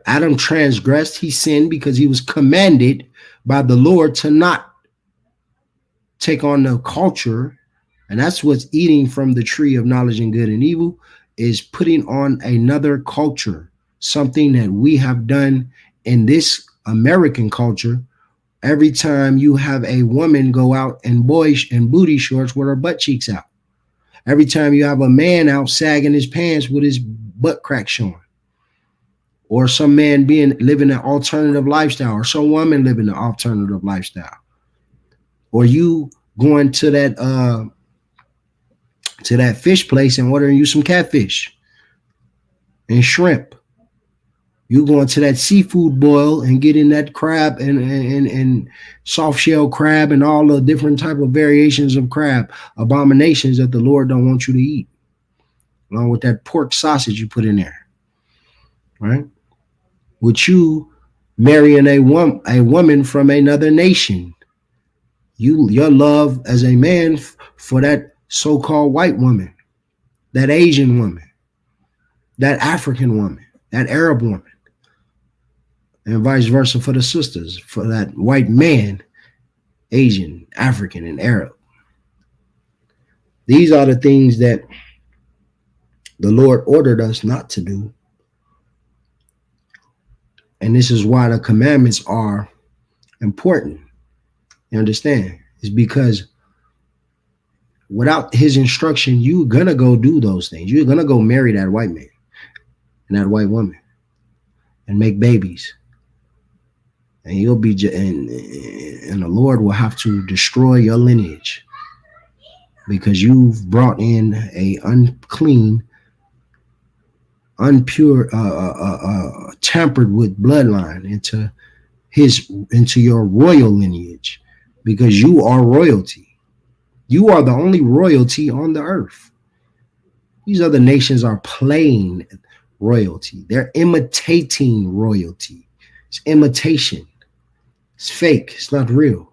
Adam transgressed, he sinned because he was commanded by the Lord to not take on the culture. And that's what's eating from the tree of knowledge and good and evil, is putting on another culture, something that we have done in this American culture. Every time you have a woman go out in boyish and booty shorts with her butt cheeks out. Every time you have a man out sagging his pants with his butt crack showing. Or some man living an alternative lifestyle, or some woman living an alternative lifestyle. Or you going to that fish place and ordering you some catfish and shrimp. You going to that seafood boil and getting that crab and soft shell crab and all the different type of variations of crab, abominations that the Lord don't want you to eat, along with that pork sausage you put in there, right? With you marrying a woman from another nation, your love as a man for that so-called white woman, that Asian woman, that African woman, that Arab woman, and vice versa for the sisters, for that white man, Asian, African, and Arab. These are the things that the Lord ordered us not to do. And this is why the commandments are important. You understand? It's because without his instruction, you're going to go do those things. You're going to go marry that white man and that white woman and make babies. And you'll be, and the Lord will have to destroy your lineage because you've brought in a unclean, unpure, tampered with bloodline into your royal lineage, because you are royalty. You are the only royalty on the earth. These other nations are playing royalty. They're imitating royalty. It's imitation. It's fake. It's not real.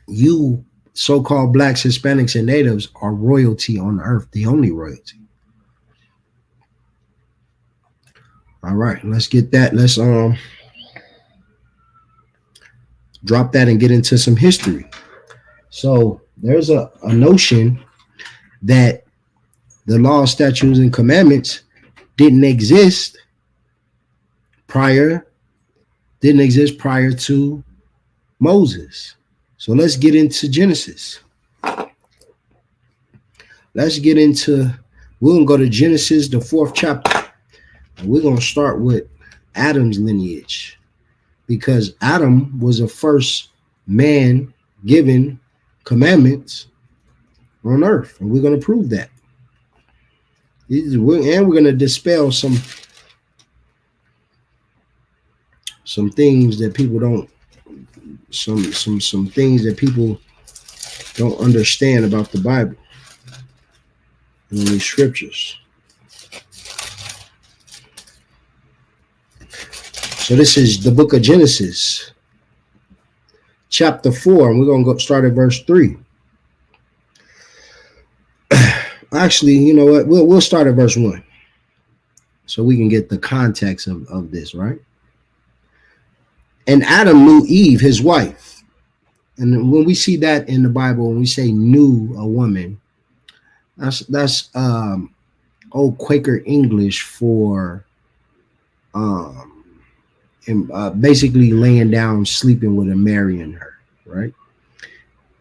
You so-called blacks, Hispanics, and natives are royalty on the earth, the only royalty. All right, let's get that. Let's drop that and get into some history. So there's a notion that the law, statutes, and commandments didn't exist prior to Moses. So let's get into Genesis. We're going to go to Genesis, the 4th chapter. And we're going to start with Adam's lineage, because Adam was the first man given commandments on earth. And we're going to prove that. And we're going to dispel some things that people don't, some things that people don't understand about the Bible and these scriptures. So this is the book of Genesis, chapter 4, and we're going to go start at verse 3. Actually, you know what? We'll start at verse 1 so we can get the context of this, right? And Adam knew Eve, his wife. And when we see that in the Bible, when we say knew a woman, that's old Quaker English for basically laying down, sleeping with her, marrying her, right?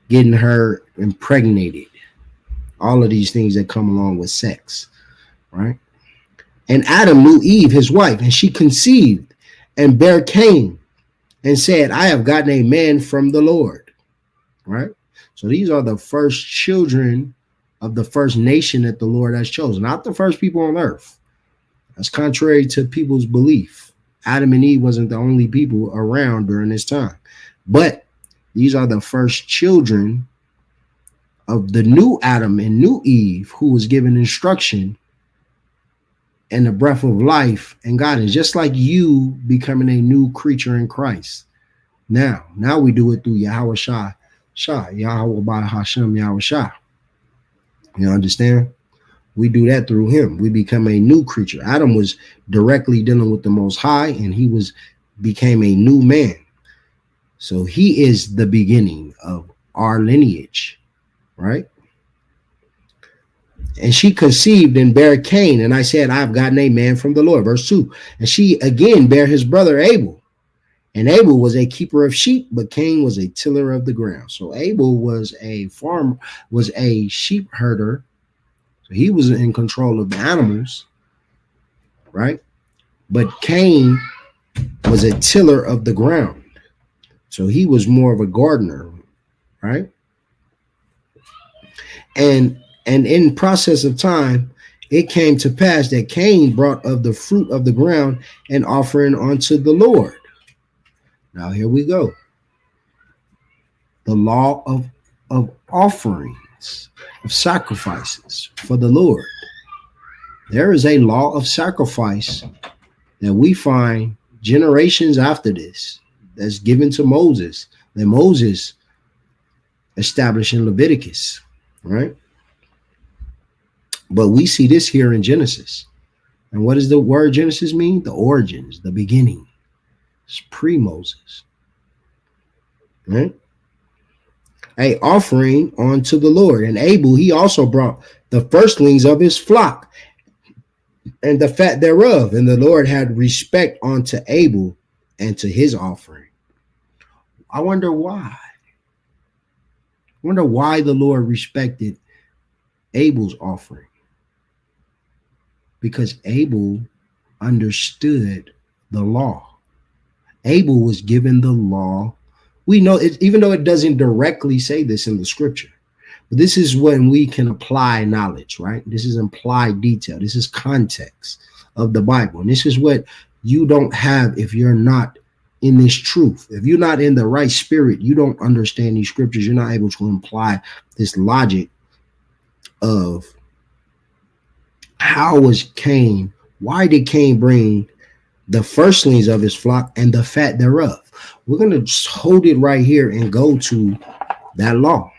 Getting her impregnated. All of these things that come along with sex, right? And Adam knew Eve, his wife, and she conceived and bare Cain and said, I have gotten a man from the Lord, right? So these are the first children of the first nation that the Lord has chosen, not the first people on earth. That's contrary to people's belief. Adam and Eve wasn't the only people around during this time. But these are the first children of the new Adam and new Eve who was given instruction and the breath of life and guidance, just like you becoming a new creature in Christ. Now we do it through Yahweh Shah, Yahweh by Hashem, Yahweh Shah. You understand? We do that through him. We become a new creature. Adam was directly dealing with the Most High, and he became a new man. So he is the beginning of our lineage, right? And she conceived and bare Cain, and I said, I've gotten a man from the Lord. Verse 2. And she again bare his brother Abel. And Abel was a keeper of sheep, but Cain was a tiller of the ground. So Abel was a farmer, was a sheep herder. So he was in control of the animals, right? But Cain was a tiller of the ground. So he was more of a gardener, right? And in process of time, it came to pass that Cain brought of the fruit of the ground an offering unto the Lord. Now here we go. The law of offerings, of sacrifices for the Lord. There is a law of sacrifice that we find generations after this that's given to Moses, that Moses established in Leviticus, right? But we see this here in Genesis. And what does the word Genesis mean? The origins, the beginning. It's pre-Moses, right? A offering unto the Lord. And Abel, he also brought the firstlings of his flock and the fat thereof. And the Lord had respect unto Abel and to his offering. I wonder why. I wonder why the Lord respected Abel's offering. Because Abel understood the law. Abel was given the law. We know it, even though it doesn't directly say this in the scripture, but this is when we can apply knowledge, right? This is implied detail. This is context of the Bible. And this is what you don't have if you're not in this truth. If you're not in the right spirit, you don't understand these scriptures. You're not able to imply this logic of how was Cain, why did Cain bring the firstlings of his flock and the fat thereof? We're going to just hold it right here and go to that law.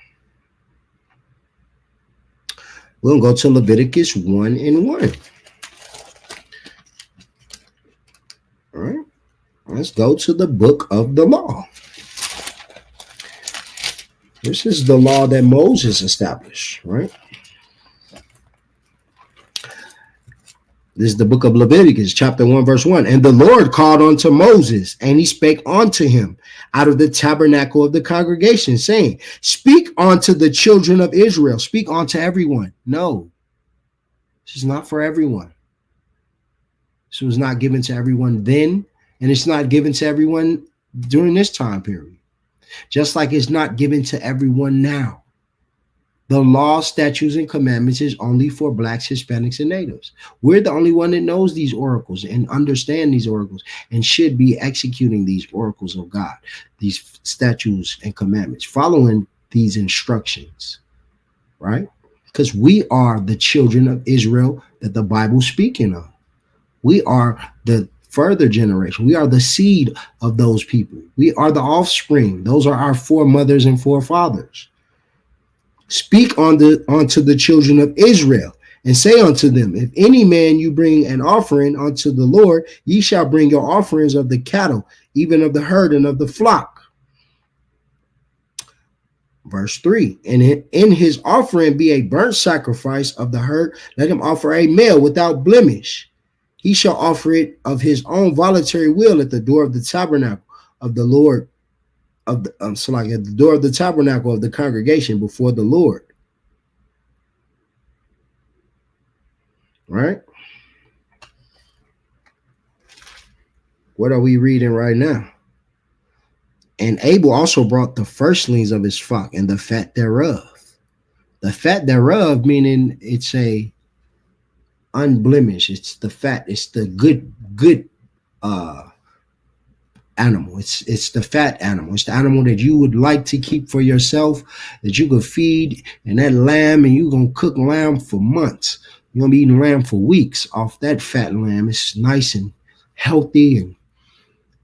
We're going to go to Leviticus 1:1. All right. Let's go to the book of the law. This is the law that Moses established, right? This is the book of Leviticus, chapter 1, verse 1. And the Lord called unto Moses, and he spake unto him out of the tabernacle of the congregation, saying, speak unto the children of Israel. Speak unto everyone. No, this is not for everyone. This was not given to everyone then, and it's not given to everyone during this time period. Just like it's not given to everyone now. The law, statutes, and commandments is only for blacks, Hispanics, and natives. We're the only one that knows these oracles and understand these oracles and should be executing these oracles of God, these statutes and commandments, following these instructions, right? Because we are the children of Israel that the Bible's speaking of. We are the further generation. We are the seed of those people. We are the offspring. Those are our foremothers and forefathers. Speak unto the children of Israel, and say unto them, if any man you bring an offering unto the Lord, ye shall bring your offerings of the cattle, even of the herd and of the flock. Verse 3, and in his offering be a burnt sacrifice of the herd. Let him offer a male without blemish. He shall offer it of his own voluntary will at the door of the tabernacle of the Lord. At the door of the tabernacle of the congregation before the Lord. Right? What are we reading right now? And Abel also brought the firstlings of his flock and the fat thereof. The fat thereof meaning it's a unblemished. It's the fat. It's the good animal. It's the fat animal. It's the animal that you would like to keep for yourself, that you could feed, and that lamb, and you're gonna cook lamb for months. You're gonna be eating lamb for weeks off that fat lamb. It's nice and healthy and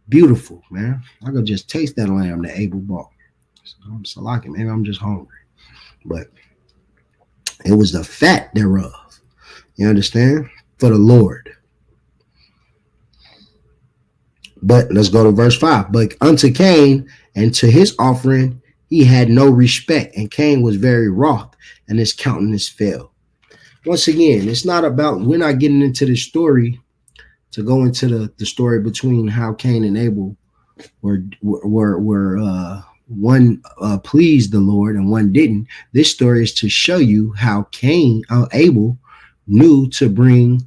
beautiful, man. I could just taste that lamb that Abel bought. So I'm so like it. Maybe I'm just hungry. But it was the fat thereof. You understand? For the Lord. But let's go to verse 5. But unto Cain and to his offering he had no respect, and Cain was very wroth, and his countenance fell. Once again, it's not about, we're not getting into the story to go into the story between how Cain and Abel were one pleased the Lord and one didn't. This story is to show you how Abel knew to bring.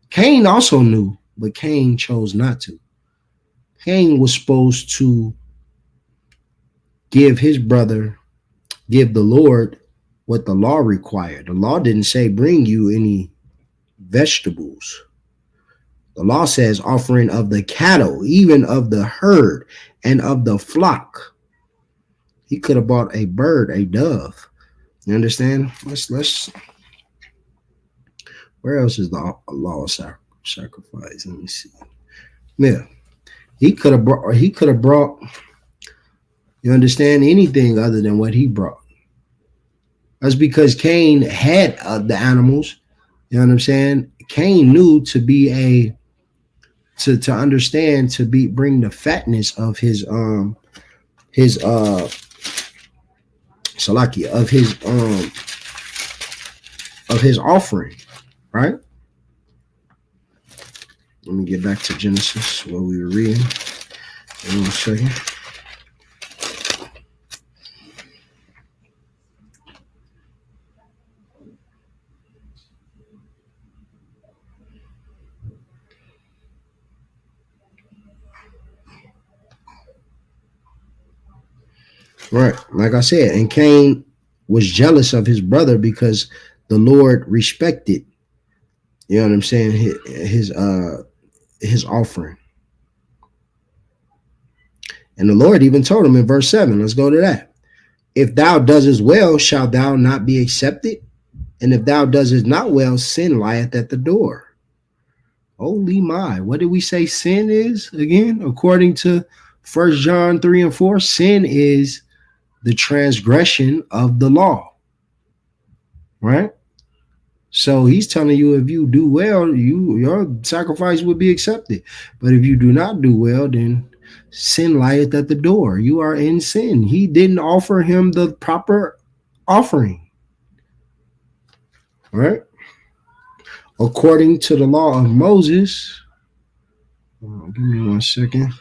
Cain also knew, but Cain chose not to. Cain was supposed to give the Lord what the law required. The law didn't say bring you any vegetables. The law says offering of the cattle, even of the herd and of the flock. He could have bought a bird, a dove. You understand? Let's. Where else is the law of sacrifice? Let me see. Yeah, he could have brought. He could have brought. You understand, anything other than what he brought. That's because Cain had the animals. You know what I'm saying? Cain knew to be a to understand to be bring the fatness of his salaki of his offering, right? Let me get back to Genesis where we were reading. In 1 second. Right. Like I said, and Cain was jealous of his brother because the Lord respected, you know what I'm saying, his offering. And the Lord even told him in verse 7, let's go to that. If thou doest well, shalt thou not be accepted? And if thou doest not well, sin lieth at the door. Holy my. What did we say sin is again? According to 1 John 3 and 4, sin is the transgression of the law. Right? So he's telling you, if you do well, your sacrifice will be accepted. But if you do not do well, then sin lieth at the door. You are in sin. He didn't offer him the proper offering. Right? According to the law of Moses. Give me 1 second.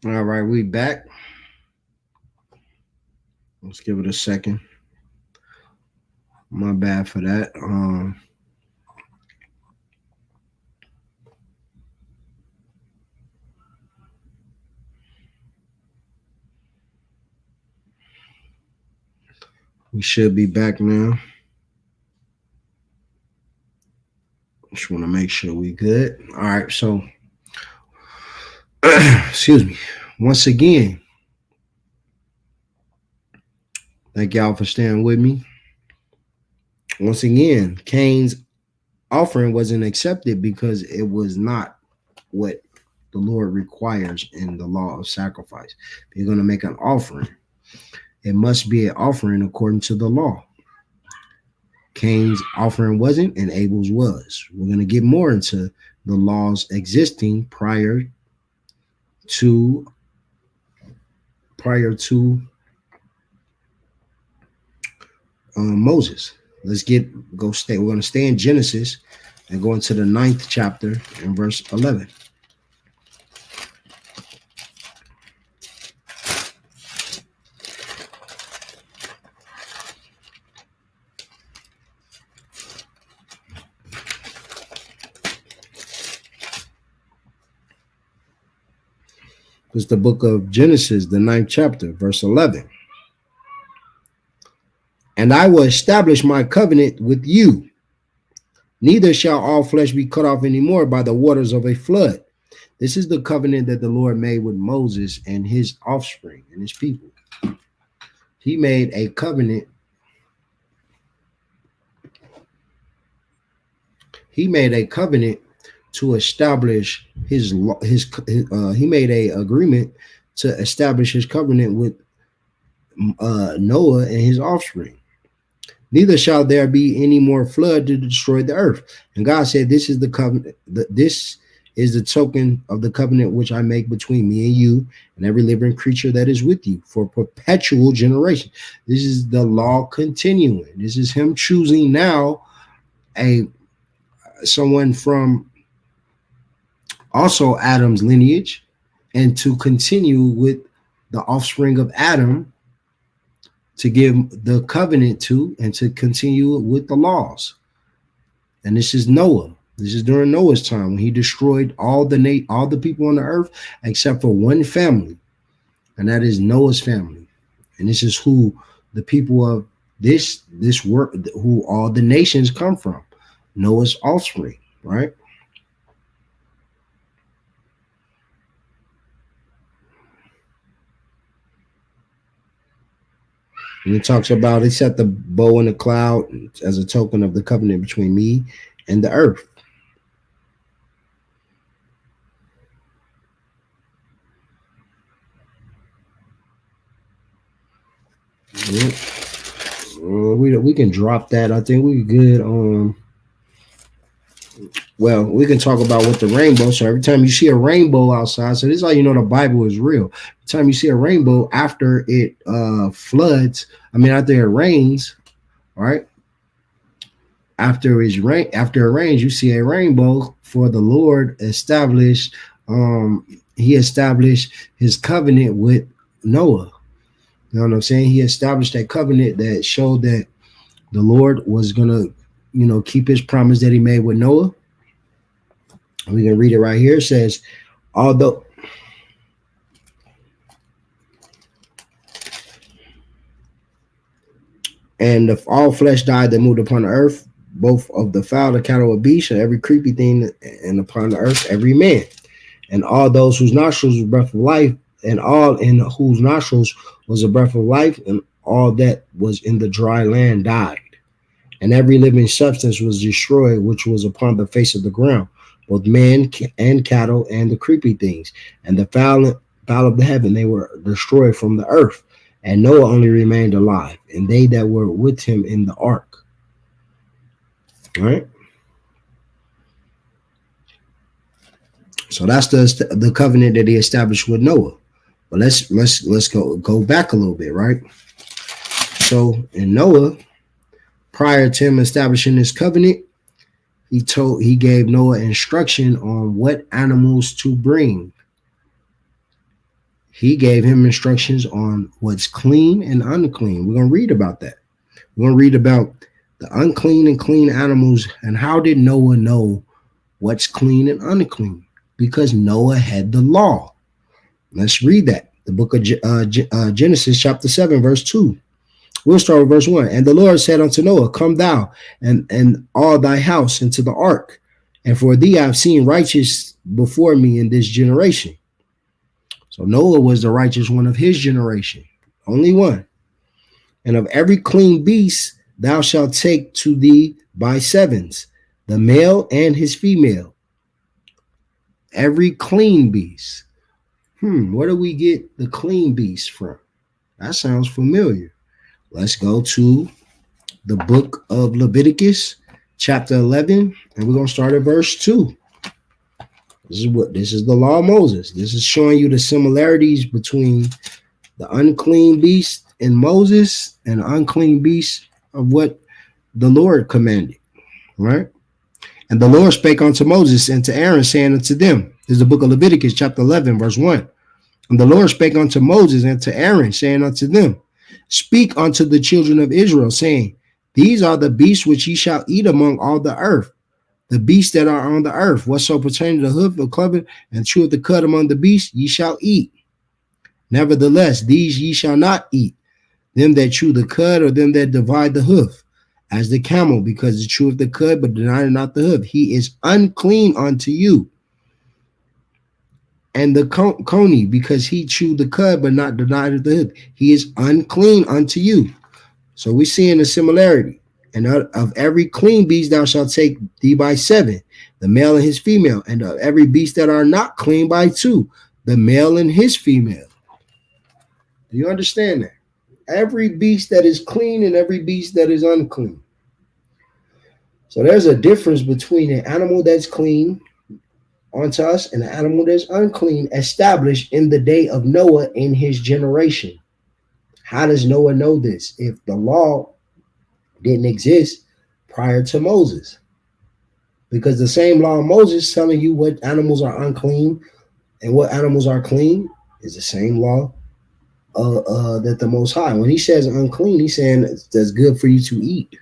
All right, we back. Let's give it a second. My bad for that. We should be back now. Just want to make sure we good. All right, so excuse me. Once again, thank y'all for staying with me. Once again, Cain's offering wasn't accepted because it was not what the Lord requires in the law of sacrifice. If you're going to make an offering, it must be an offering according to the law. Cain's offering wasn't, and Abel's was. We're going to get more into the laws existing prior to Moses. We're going to stay in Genesis and go into the 9th chapter and verse 11. It's the book of Genesis, the 9th chapter, verse 11. And I will establish my covenant with you. Neither shall all flesh be cut off anymore by the waters of a flood. This is the covenant that the Lord made with Moses and his offspring and his people. He made a covenant. He made a covenant to establish he made a agreement to establish his covenant with Noah and his offspring. Neither shall there be any more flood to destroy the earth. And God said, this is the covenant. This is the token of the covenant which I make between me and you and every living creature that is with you for perpetual generation. This is the law continuing. This is him choosing now someone from also Adam's lineage and to continue with the offspring of Adam to give the covenant to and to continue with the laws. And this is Noah. This is during Noah's time when he destroyed all the people on the earth except for one family, and that is Noah's family. And this is who the people of this work, who all the nations come from, Noah's offspring, right? And it talks about he set the bow in the cloud as a token of the covenant between me and the earth. We can drop that. I think we're good. Well, we can talk about what the rainbow. So every time you see a rainbow outside, so this is how you know the Bible is real. Every time you see a rainbow after it floods, after it rains, right? After it rains, you see a rainbow. For the Lord established, he established his covenant with Noah. You know what I'm saying? He established that covenant that showed that the Lord was gonna, keep his promise that he made with Noah. We can read it right here. It says, although and if all flesh died that moved upon the earth, both of the fowl, the cattle, and beast, and every creepy thing, and upon the earth, every man, and all those whose nostrils was breath of life, and all in whose nostrils was a breath of life, and all that was in the dry land died. And every living substance was destroyed, which was upon the face of the ground, both man and cattle and the creepy things, and the fowl of the heaven, they were destroyed from the earth. And Noah only remained alive, and they that were with him in the ark. All right. So that's the covenant that he established with Noah. But let's go back a little bit, right? So in Noah, prior to him establishing this covenant, he gave Noah instruction on what animals to bring. He gave him instructions on what's clean and unclean. We're going to read about that. We're going to read about the unclean and clean animals and how did Noah know what's clean and unclean? Because Noah had the law. Let's read that. The book of Genesis chapter 7 verse 2. We'll start with verse 1. And the Lord said unto Noah, come thou and all thy house into the ark. And for thee I have seen righteous before me in this generation. So Noah was the righteous one of his generation. Only one. And of every clean beast thou shalt take to thee by sevens, the male and his female. Every clean beast. Where do we get the clean beast from? That sounds familiar. Let's go to the book of Leviticus, chapter 11, and we're going to start at verse 2. This is the law of Moses. This is showing you the similarities between the unclean beast in Moses and the unclean beast of what the Lord commanded, right? And the Lord spake unto Moses and to Aaron, saying unto them, this is the book of Leviticus, chapter 11, verse 1. And the Lord spake unto Moses and to Aaron, saying unto them, speak unto the children of Israel, saying, these are the beasts which ye shall eat among all the earth. The beasts that are on the earth, whatso pertaining to the hoof or cloven and cheweth the cud among the beasts, ye shall eat. Nevertheless, these ye shall not eat, them that chew the cud or them that divide the hoof, as the camel, because it cheweth the cud, but denieth not the hoof. He is unclean unto you. And the coney, because he chewed the cud, but not denied the hoof. He is unclean unto you. So we're seeing a similarity. And of every clean beast thou shalt take thee by seven, the male and his female. And of every beast that are not clean by two, the male and his female. Do you understand that? Every beast that is clean and every beast that is unclean. So there's a difference between an animal that's clean unto us and an animal that's unclean established in the day of Noah in his generation. How does Noah know this? If the law didn't exist prior to Moses. Because the same law of Moses telling you what animals are unclean and what animals are clean is the same law that the Most High. When he says unclean, he's saying that's good for you to eat.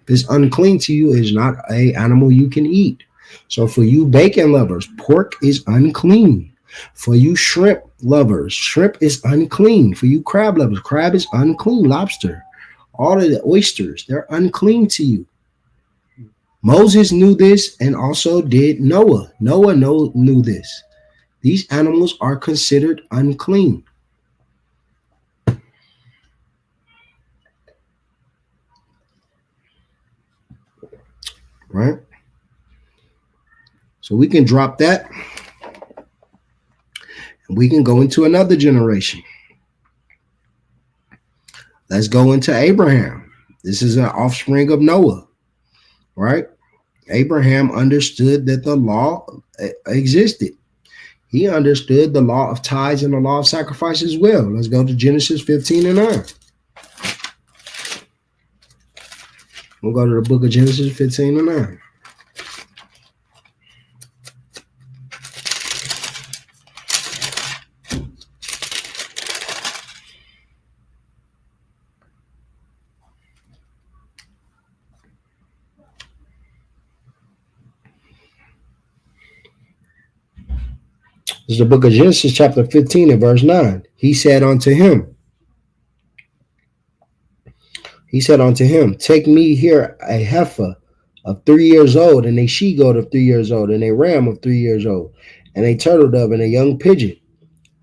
If it's unclean to you, it's not an animal you can eat. So for you bacon lovers, pork is unclean. For you shrimp lovers, shrimp is unclean. For you crab lovers, crab is unclean. Lobster, all of the oysters, they're unclean to you. Moses knew this, and also did Noah. Noah knew this. These animals are considered unclean. Right? So we can drop that. And we can go into another generation. Let's go into Abraham. This is an offspring of Noah. Right? Abraham understood that the law existed. He understood the law of tithes and the law of sacrifice as well. Let's go to Genesis 15 and 9. We'll go to the book of Genesis 15 and 9. This is the book of Genesis, chapter 15 and verse 9. He said unto him, take me here a heifer of 3 years old, and a she-goat of 3 years old, and a ram of 3 years old, and a turtle dove, and a young pigeon.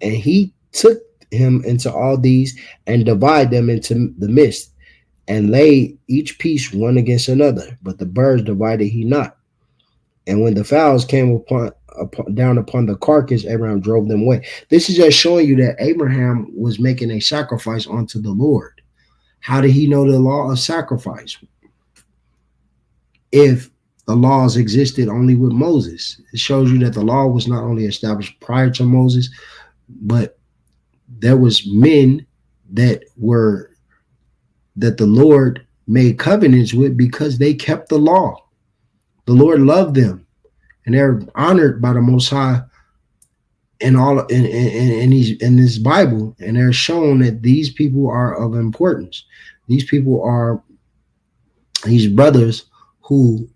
And he took him into all these, and divided them into the midst, and laid each piece one against another. But the birds divided he not. And when the fowls came down upon the carcass, Abraham drove them away. This is just showing you that Abraham was making a sacrifice unto the Lord. How did he know the law of sacrifice? If the laws existed only with Moses, it shows you that the law was not only established prior to Moses, but there was men that the Lord made covenants with because they kept the law. The Lord loved them, and they're honored by the Most High in all in this Bible, and they're shown that these people are of importance. These people are these brothers who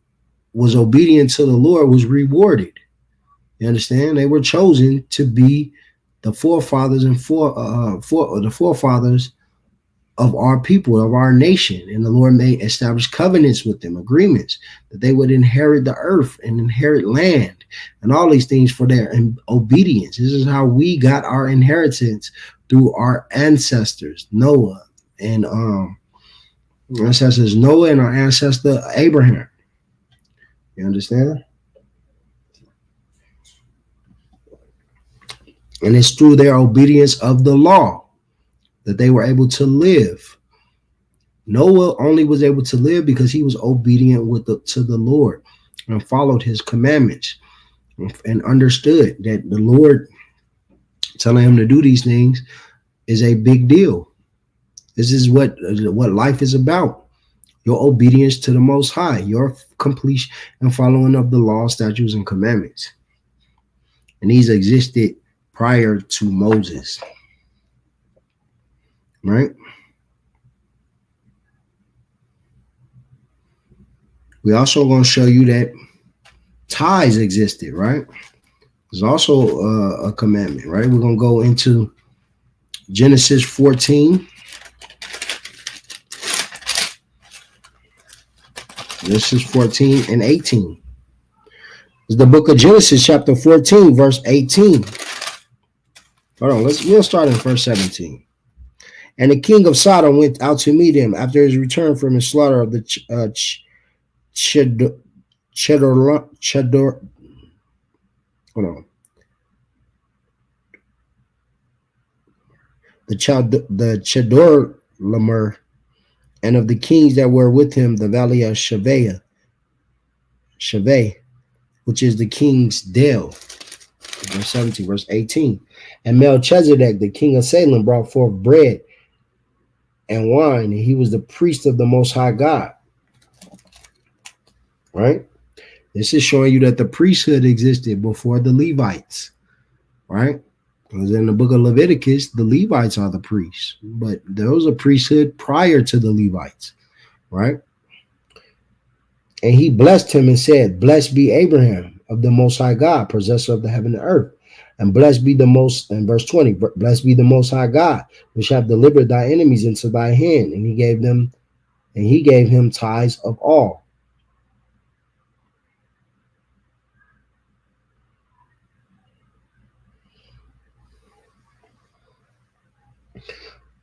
was obedient to the Lord was rewarded. You understand? They were chosen to be the forefathers and the forefathers of our people, of our nation. And the Lord may establish covenants with them, agreements that they would inherit the earth and inherit land and all these things for their obedience. This is how we got our inheritance, through our ancestors, Noah and our ancestors Noah and our ancestor Abraham. You understand? And it's through their obedience of the law that they were able to live. Noah only was able to live because he was obedient to the Lord and followed his commandments and understood that the Lord telling him to do these things is a big deal. This is what life is about. Your obedience to the Most High, your completion and following of the law, statutes, and commandments. And these existed prior to Moses. Right? We also going to show you that tithes existed, right? There's also a commandment, right? We're going to go into Genesis 14. Genesis 14 and 18. It's the book of Genesis, chapter 14, verse 18. Hold on, we'll start in verse 17. And the king of Sodom went out to meet him after his return from his slaughter of the the Chedorlaomer, and of the kings that were with him, the valley of Shaveh, which is the king's dale. Verse 17, verse 18. And Melchizedek, the king of Salem, brought forth bread and wine, and he was the priest of the Most High God. Right? This is showing you that the priesthood existed before the Levites. Right? Because in the book of Leviticus, the Levites are the priests, but there was a priesthood prior to the Levites. Right? And he blessed him and said, "Blessed be Abraham of the Most High God, possessor of the heaven and earth. And blessed be the most," in verse 20, "blessed be the Most High God, which have delivered thy enemies into thy hand." And he gave him tithes of all.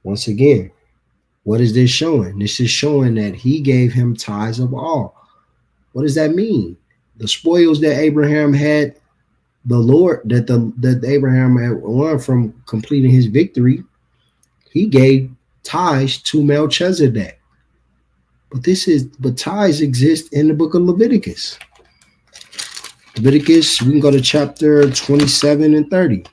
Once again, what is this showing? This is showing that he gave him tithes of all. What does that mean? The spoils that Abraham had, the Lord that Abraham had won from completing his victory, he gave tithes to Melchizedek. But tithes exist in the book of Leviticus. Leviticus, we can go to chapter 27 and 30.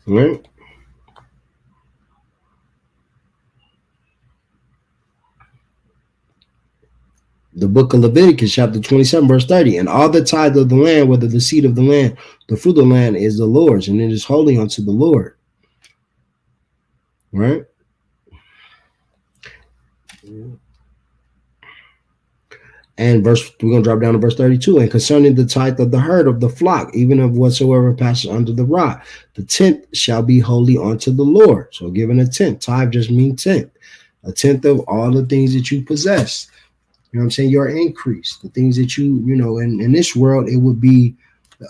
Right? The book of Leviticus, chapter 27, verse 30. And all the tithe of the land, whether the seed of the land, the fruit of the land, is the Lord's, and it is holy unto the Lord. Right? And we're going to drop down to verse 32. And concerning the tithe of the herd of the flock, even of whatsoever passes under the rod, the tenth shall be holy unto the Lord. So giving a tenth, tithe just means tenth. A tenth of all the things that you possess. You know what I'm saying? Your increase, the things that in this world, it would be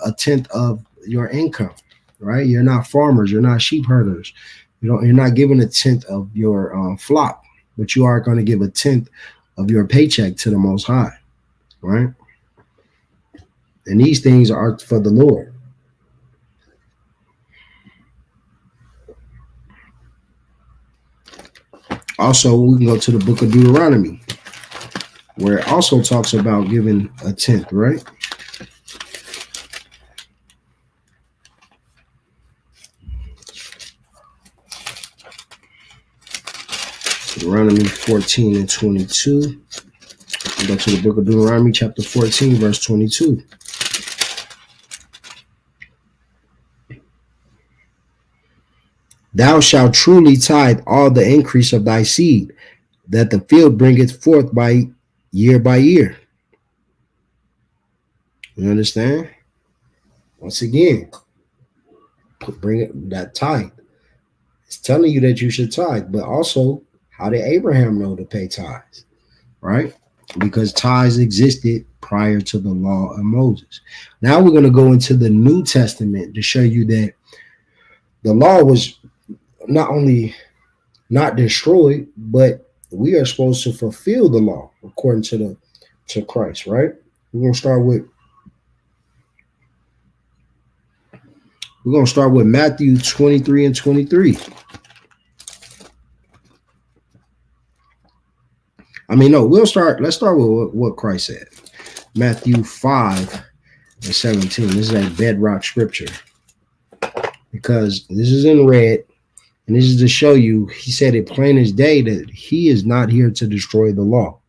a tenth of your income, right? You're not farmers. You're not sheep herders. You're not giving a tenth of your flock, but you are going to give a tenth of your paycheck to the Most High, right? And these things are for the Lord. Also, we can go to the book of Deuteronomy, where it also talks about giving a tenth, right? Deuteronomy 14 and 22. We go to the book of Deuteronomy, chapter 14, verse 22. Thou shalt truly tithe all the increase of thy seed, that the field bringeth forth by year. You understand? Once again, bring it that tithe. It's telling you that you should tithe, but also, how did Abraham know to pay tithes? Right? Because tithes existed prior to the law of Moses. Now we're going to go into the New Testament to show you that the law was not only not destroyed, but we are supposed to fulfill the law according to Christ, right? We're going to start with Matthew 23 and 23. Let's start with what Christ said. Matthew 5 and 17. This is a bedrock scripture, because this is in red, and this is to show you, he said it plain as day, that he is not here to destroy the law.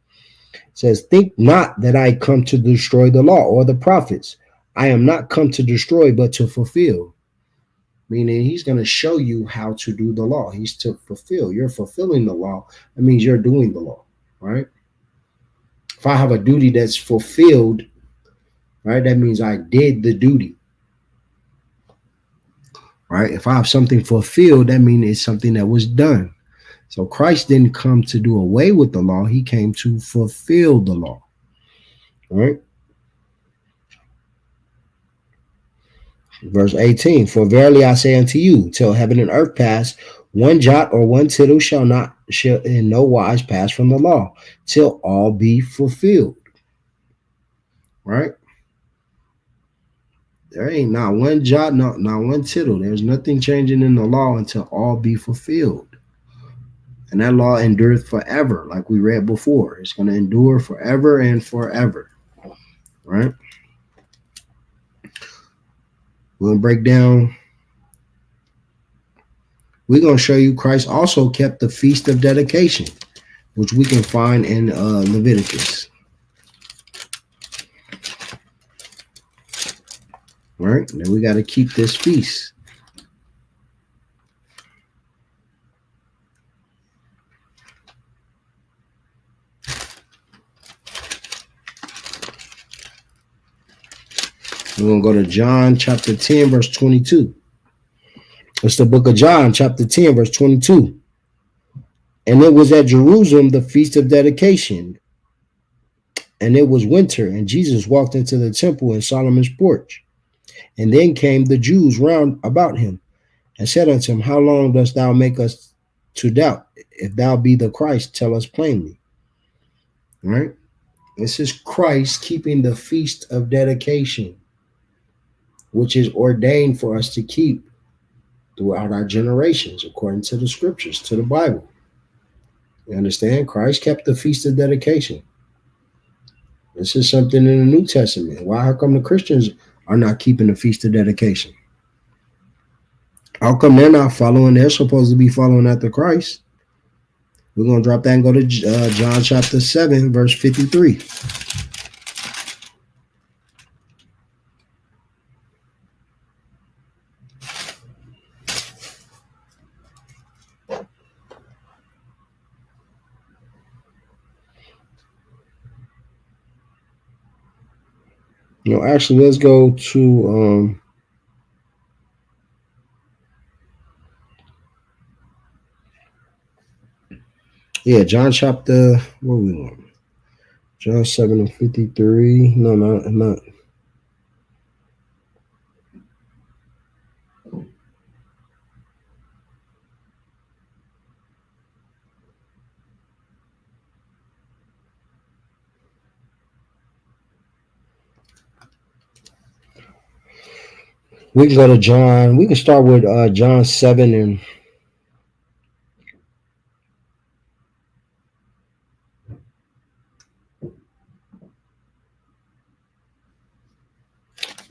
It says, think not that I come to destroy the law or the prophets. I am not come to destroy, but to fulfill. Meaning he's going to show you how to do the law. He's to fulfill. You're fulfilling the law. That means you're doing the law, right? If I have a duty that's fulfilled, right, that means I did the duty, right? If I have something fulfilled, that means it's something that was done. So Christ didn't come to do away with the law. He came to fulfill the law, right? Verse 18, for verily I say unto you, till heaven and earth pass, one jot or one tittle shall in no wise pass from the law, till all be fulfilled. Right? There ain't not one jot, not one tittle. There's nothing changing in the law until all be fulfilled. And that law endureth forever, like we read before. It's going to endure forever and forever. Right? We're going to break down. We're going to show you Christ also kept the Feast of Dedication, which we can find in Leviticus. Right? Then we got to keep this feast. We're going to go to John chapter 10, verse 22. It's the book of John, chapter 10, verse 22. And it was at Jerusalem, the Feast of Dedication. And it was winter, and Jesus walked into the temple in Solomon's porch. And then came the Jews round about him, and said unto him, how long dost thou make us to doubt? If thou be the Christ, tell us plainly. All right? This is Christ keeping the Feast of Dedication, which is ordained for us to keep throughout our generations, according to the scriptures, to the Bible. You understand? Christ kept the Feast of Dedication. This is something in the New Testament. How come the Christians are not keeping the Feast of Dedication? How come they're not following? They're supposed to be following after Christ. We're going to drop that and go to John chapter 7, verse 53. Actually, let's go to John chapter, what we want? John 7 and 53. No, not. We can go to John. We can start with John 7 and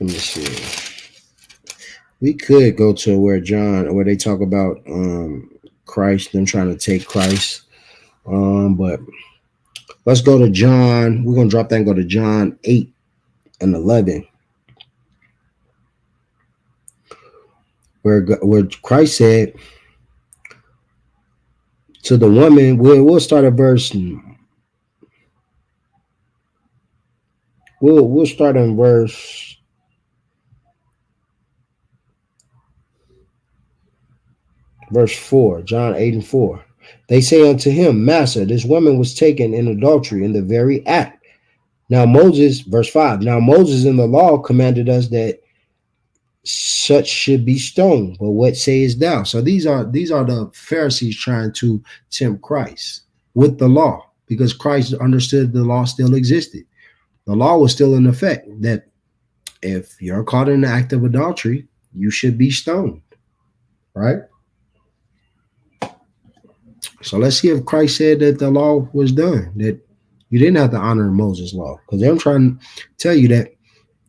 let me see. We could go to where they talk about Christ, them trying to take Christ But let's go to John. We're gonna drop that and go to John 8 and 11, where Christ said to the woman. We'll start at verse. We'll start in verse 4, John 8 and 4. They say unto him, Master, this woman was taken in adultery in the very act. Now Moses, verse 5, now Moses in the law commanded us that such should be stoned. But what sayest thou? So these are the Pharisees trying to tempt Christ with the law, because Christ understood the law still existed. The law was still in effect, that if you're caught in the act of adultery, you should be stoned, right? So let's see if Christ said that the law was done, that you didn't have to honor Moses' law. Because they're trying to tell you that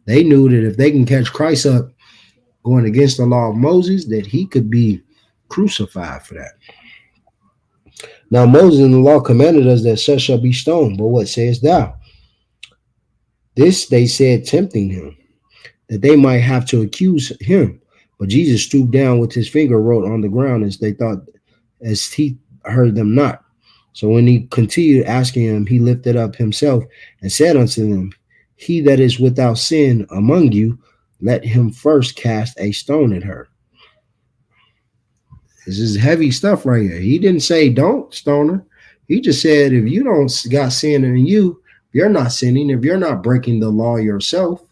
they knew that if they can catch Christ up going against the law of Moses, that he could be crucified for that. Now Moses in the law commanded us that such shall be stoned. But what sayest thou? This they said, tempting him, that they might have to accuse him. But Jesus stooped down with his finger, wrote on the ground, as they thought, as he heard them not. So when he continued asking him, he lifted up himself and said unto them, he that is without sin among you, let him first cast a stone at her. This is heavy stuff right here. He didn't say don't stone her. He just said if you don't got sin in you, if you're not sinning, if you're not breaking the law yourself,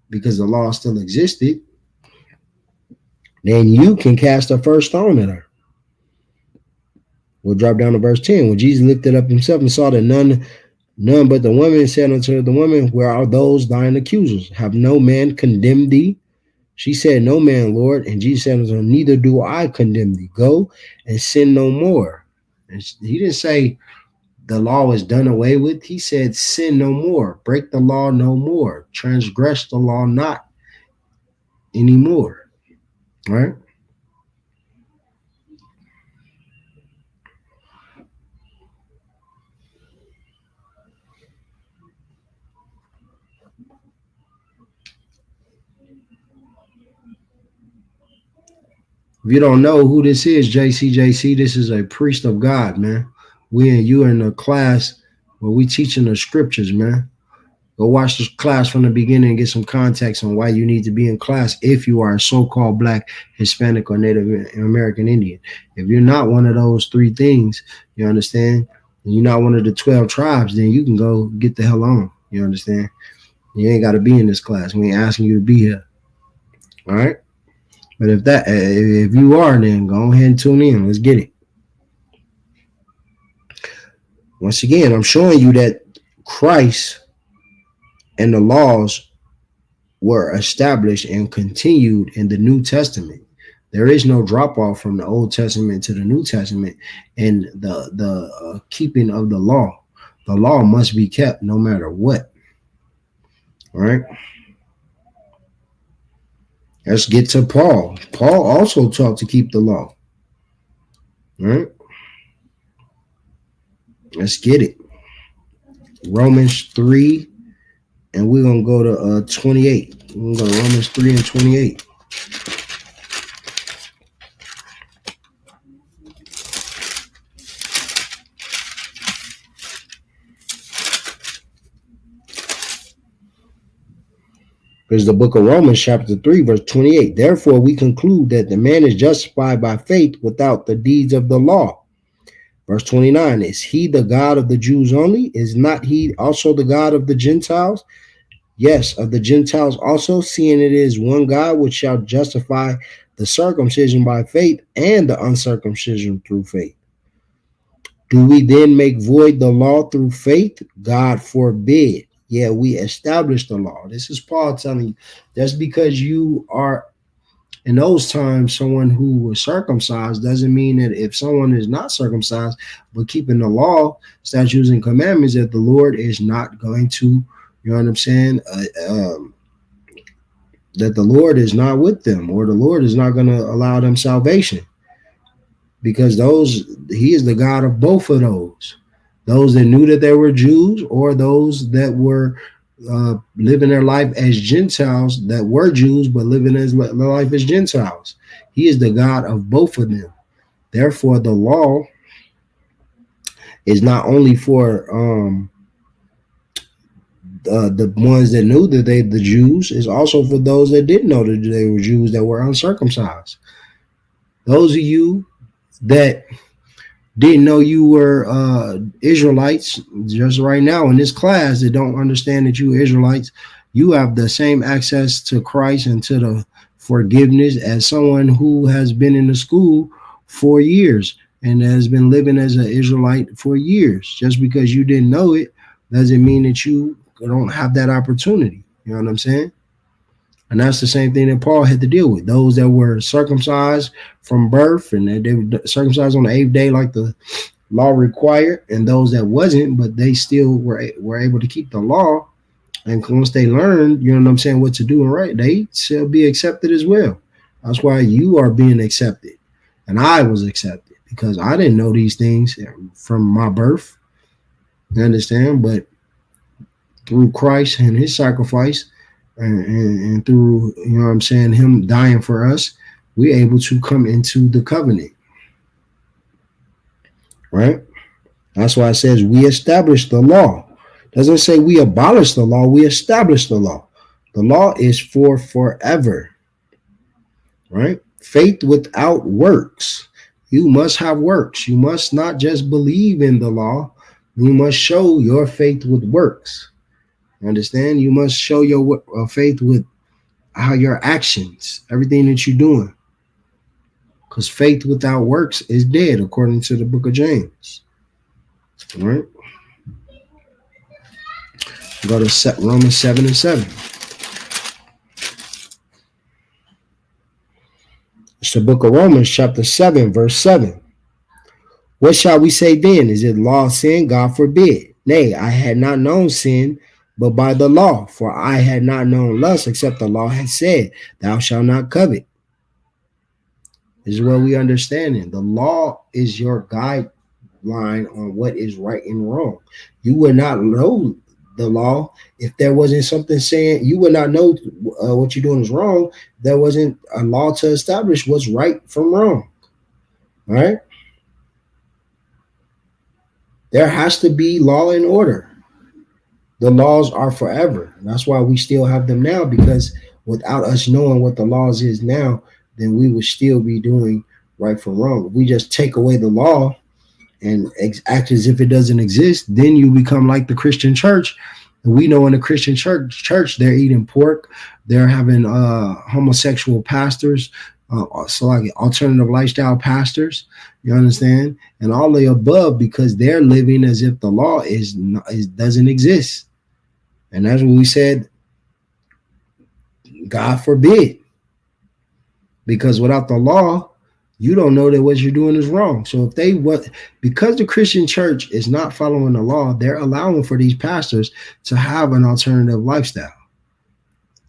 because the law still existed, then you can cast the first stone at her. We'll drop down to verse 10. When Jesus lifted up himself and saw that none but the woman, said unto the woman, where are those thine accusers? Have no man condemned thee? She said, no man, Lord. And Jesus said unto her, neither do I condemn thee. Go and sin no more. And he didn't say the law is done away with. He said, sin no more. Break the law no more. Transgress the law not anymore. Right? If you don't know who this is, JC, this is a priest of God, man. We and you are in a class where we teaching the scriptures, man. Go watch this class from the beginning and get some context on why you need to be in class if you are a so-called Black, Hispanic, or Native American Indian. If you're not one of those three things, you understand? And you're not one of the 12 tribes, then you can go get the hell on. You understand? You ain't got to be in this class. We ain't asking you to be here. All right? But if you are, then go ahead and tune in. Let's get it. Once again, I'm showing you that Christ and the laws were established and continued in the New Testament. There is no drop off from the Old Testament to the New Testament and the keeping of the law. The law must be kept no matter what. All right. Let's get to Paul. Paul also taught to keep the law. All right. Let's get it. Romans 3, and we're going to go to 28. We're going to go to Romans 3 and 28. There's the book of Romans, chapter 3, verse 28. Therefore, we conclude that the man is justified by faith without the deeds of the law. Verse 29, is he the God of the Jews only? Is not he also the God of the Gentiles? Yes, of the Gentiles also, seeing it is one God which shall justify the circumcision by faith and the uncircumcision through faith. Do we then make void the law through faith? God forbid. Yeah, we established the law. This is Paul telling you, just because you are in those times someone who was circumcised doesn't mean that if someone is not circumcised but keeping the law, statutes, and commandments, that the Lord is not going to, you know what I'm saying, that the Lord is not with them, or the Lord is not going to allow them salvation. because he is the God of both of those that knew that they were Jews, or those that were living their life as Gentiles that were Jews but living their life as Gentiles. He is the God of both of them. Therefore, the law is not only for the ones that knew that they the Jews, is also for those that didn't know that they were Jews, that were uncircumcised. Those of you that didn't know you were Israelites, just right now in this class, that don't understand that you Israelites, you have the same access to Christ and to the forgiveness as someone who has been in the school for years and has been living as an Israelite for years. Just because you didn't know it doesn't mean that you don't have that opportunity. You know what I'm saying? And that's the same thing that Paul had to deal with. Those that were circumcised from birth, and that they were circumcised on the 8th day like the law required, and those that wasn't, but they still were able to keep the law. And once they learned, you know what I'm saying, what to do and right, they shall be accepted as well. That's why you are being accepted. And I was accepted because I didn't know these things from my birth. You understand? But through Christ and his sacrifice, and through, you know what I'm saying, him dying for us, we're able to come into the covenant. Right? That's why it says we establish the law. It doesn't say we abolish the law, we establish the law. The law is for forever. Right? Faith without works. You must have works. You must not just believe in the law. You must show your faith with works. Understand? You must show your faith with how your actions, everything that you're doing. Because faith without works is dead, according to the book of James. All right? Go to Romans 7:7. It's the book of Romans, chapter 7, verse 7. What shall we say then? Is it law of sin? God forbid. Nay, I had not known sin, but by the law. For I had not known lust, except the law had said, thou shalt not covet. This is what we understand. The law is your guideline on what is right and wrong. You would not know the law if there wasn't something saying, you would not know what you're doing is wrong. There wasn't a law to establish what's right from wrong. All right? There has to be law and order. The laws are forever. That's why we still have them now, because without us knowing what the laws is now, then we would still be doing right from wrong. If we just take away the law and act as if it doesn't exist, then you become like the Christian church. And we know in the Christian church they're eating pork, they're having homosexual pastors, so like alternative lifestyle pastors, you understand, and all the above, because they're living as if the law doesn't exist. And that's what we said, God forbid, because without the law, you don't know that what you're doing is wrong. So because the Christian church is not following the law, they're allowing for these pastors to have an alternative lifestyle.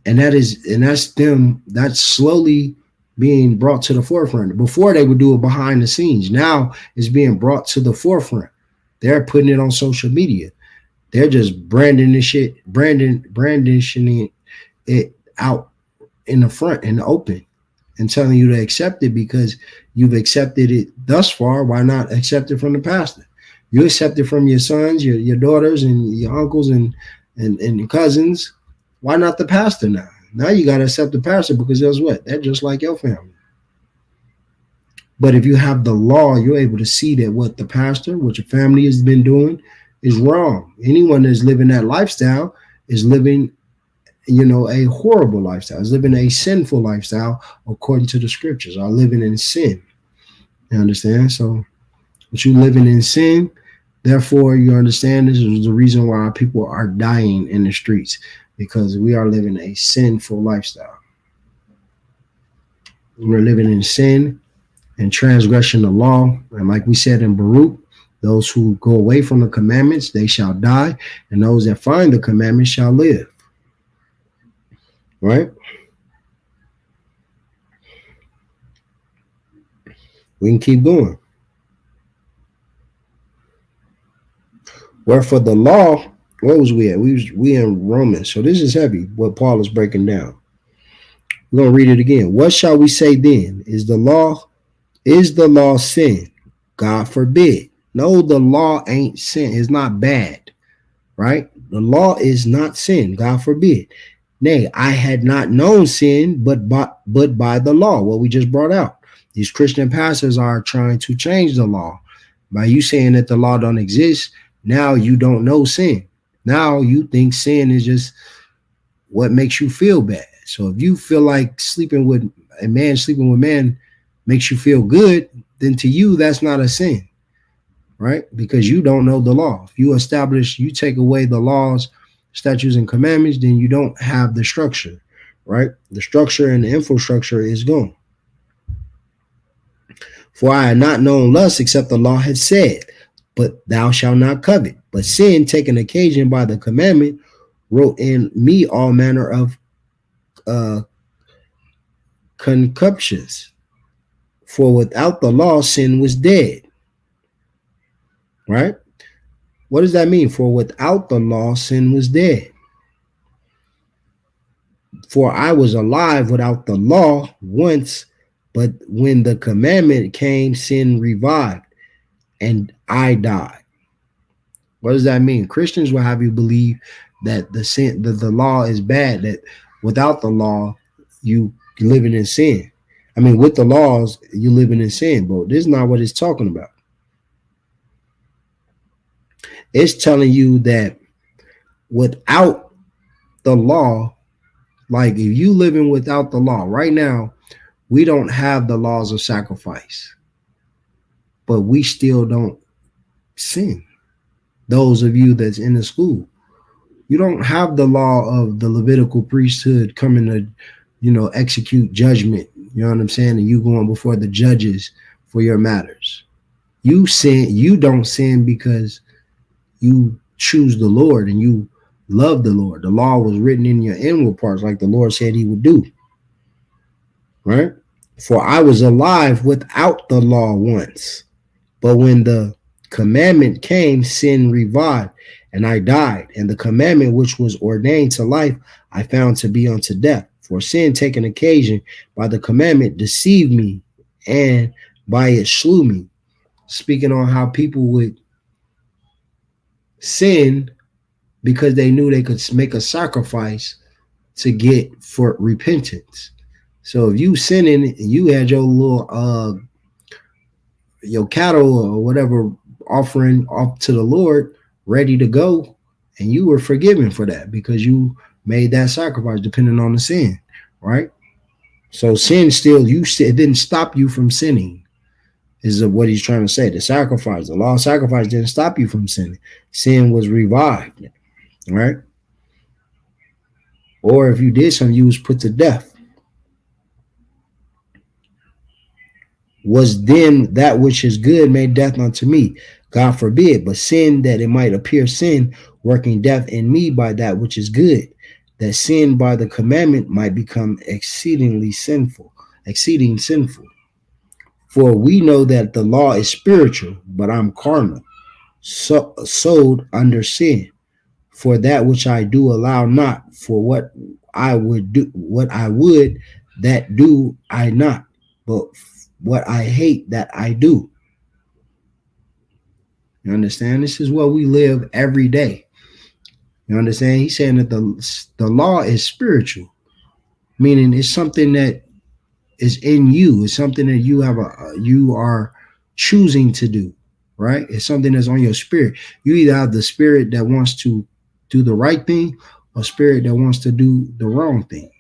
And that's slowly being brought to the forefront. Before they would do it behind the scenes. Now it's being brought to the forefront. They're putting it on social media. They're just brandishing it out in the front, in the open, and telling you to accept it because you've accepted it thus far. Why not accept it from the pastor? You accept it from your sons, your daughters, and your uncles and your cousins. Why not the pastor now? Now you got to accept the pastor because guess what? They're just like your family. But if you have the law, you're able to see that what the pastor, what your family has been doing is wrong. Anyone that's living that lifestyle is living, a horrible lifestyle, is living a sinful lifestyle according to the scriptures, are living in sin. You understand? So what you living in sin, therefore you understand this is the reason why people are dying in the streets, because we are living a sinful lifestyle. We're living in sin and transgression of law. And like we said in Baruch, those who go away from the commandments, they shall die. And those that find the commandments shall live. Right? We can keep going. Wherefore the law, where was we at? We in Romans. So this is heavy, what Paul is breaking down. We're gonna read it again. What shall we say then? Is the law sin? God forbid. No, the law ain't sin. It's not bad, right? The law is not sin. God forbid. Nay, I had not known sin, but by the law. What we just brought out. These Christian pastors are trying to change the law by you saying that the law don't exist. Now you don't know sin. Now you think sin is just what makes you feel bad. So if you feel like sleeping with man makes you feel good, then to you that's not a sin, right? Because you don't know the law. If you take away the laws, statutes, and commandments, then you don't have the structure, right? The structure and the infrastructure is gone. For I had not known lust except the law had said, but thou shalt not covet. But sin, taking occasion by the commandment, wrote in me all manner of concupiscence. For without the law, sin was dead. Right? What does that mean? For without the law, sin was dead. For I was alive without the law once, but when the commandment came, sin revived, and I died. What does that mean? Christians will have you believe that the law is bad, that without the law, you living in sin. I mean, with the laws, you living in sin, but this is not what it's talking about. It's telling you that without the law, like if you living without the law right now, we don't have the laws of sacrifice, but we still don't sin. Those of you that's in the school, you don't have the law of the Levitical priesthood coming to, execute judgment. You know what I'm saying? And you going before the judges for your matters. You don't sin because you choose the Lord and you love the Lord. The law was written in your inward parts like the Lord said he would do. Right? For I was alive without the law once, but when the commandment came, sin revived, and I died. And the commandment which was ordained to life, I found to be unto death. For sin, taking occasion by the commandment, deceived me, and by it slew me. Speaking on how people would sin because they knew they could make a sacrifice to get for repentance. So if you sinning and you had your little your cattle or whatever offering off to the Lord ready to go, and you were forgiven for that because you made that sacrifice depending on the sin, right? So sin it didn't stop you from sinning, is what he's trying to say. The law of sacrifice didn't stop you from sinning. Sin was revived, right? Or if you did something, you was put to death. Was then that which is good made death unto me? God forbid, but sin, that it might appear sin, working death in me by that which is good, that sin by the commandment might become exceeding sinful. For we know that the law is spiritual, but I'm carnal, sold under sin. For that which I do allow not, for what I would, that do I not, but what I hate, that I do. You understand? This is what we live every day. You understand? He's saying that the law is spiritual, meaning it's something that is in you. It's something that you are choosing to do, right? It's something that's on your spirit. You either have the spirit that wants to do the right thing or spirit that wants to do the wrong thing.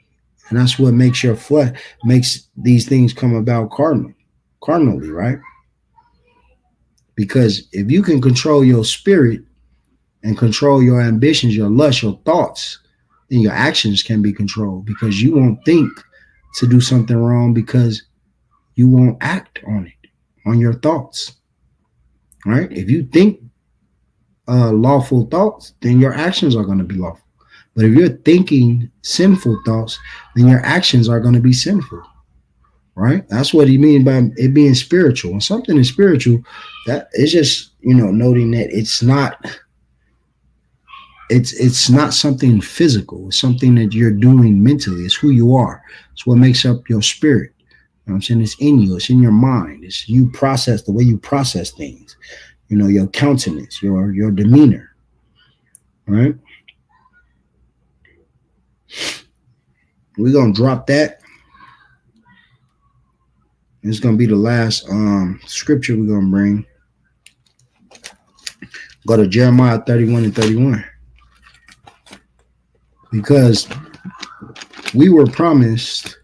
And that's what makes your flesh, makes these things come about carnally, right? Because if you can control your spirit and control your ambitions, your lust, your thoughts, then your actions can be controlled, because you won't think to do something wrong because you won't act on it, on your thoughts, right? If you think lawful thoughts, then your actions are going to be lawful. But if you're thinking sinful thoughts, then your actions are going to be sinful, right? That's what he means by it being spiritual. When something is spiritual, that is just, noting that it's not it's not something physical. It's something that you're doing mentally. It's who you are. It's what makes up your spirit. You know what I'm saying? It's in you. It's in your mind. It's you process the way you process things. You know, your countenance, your demeanor. Right? We're gonna drop that. It's gonna be the last scripture we're gonna bring. Go to Jeremiah 31 and 31. Because we were promised,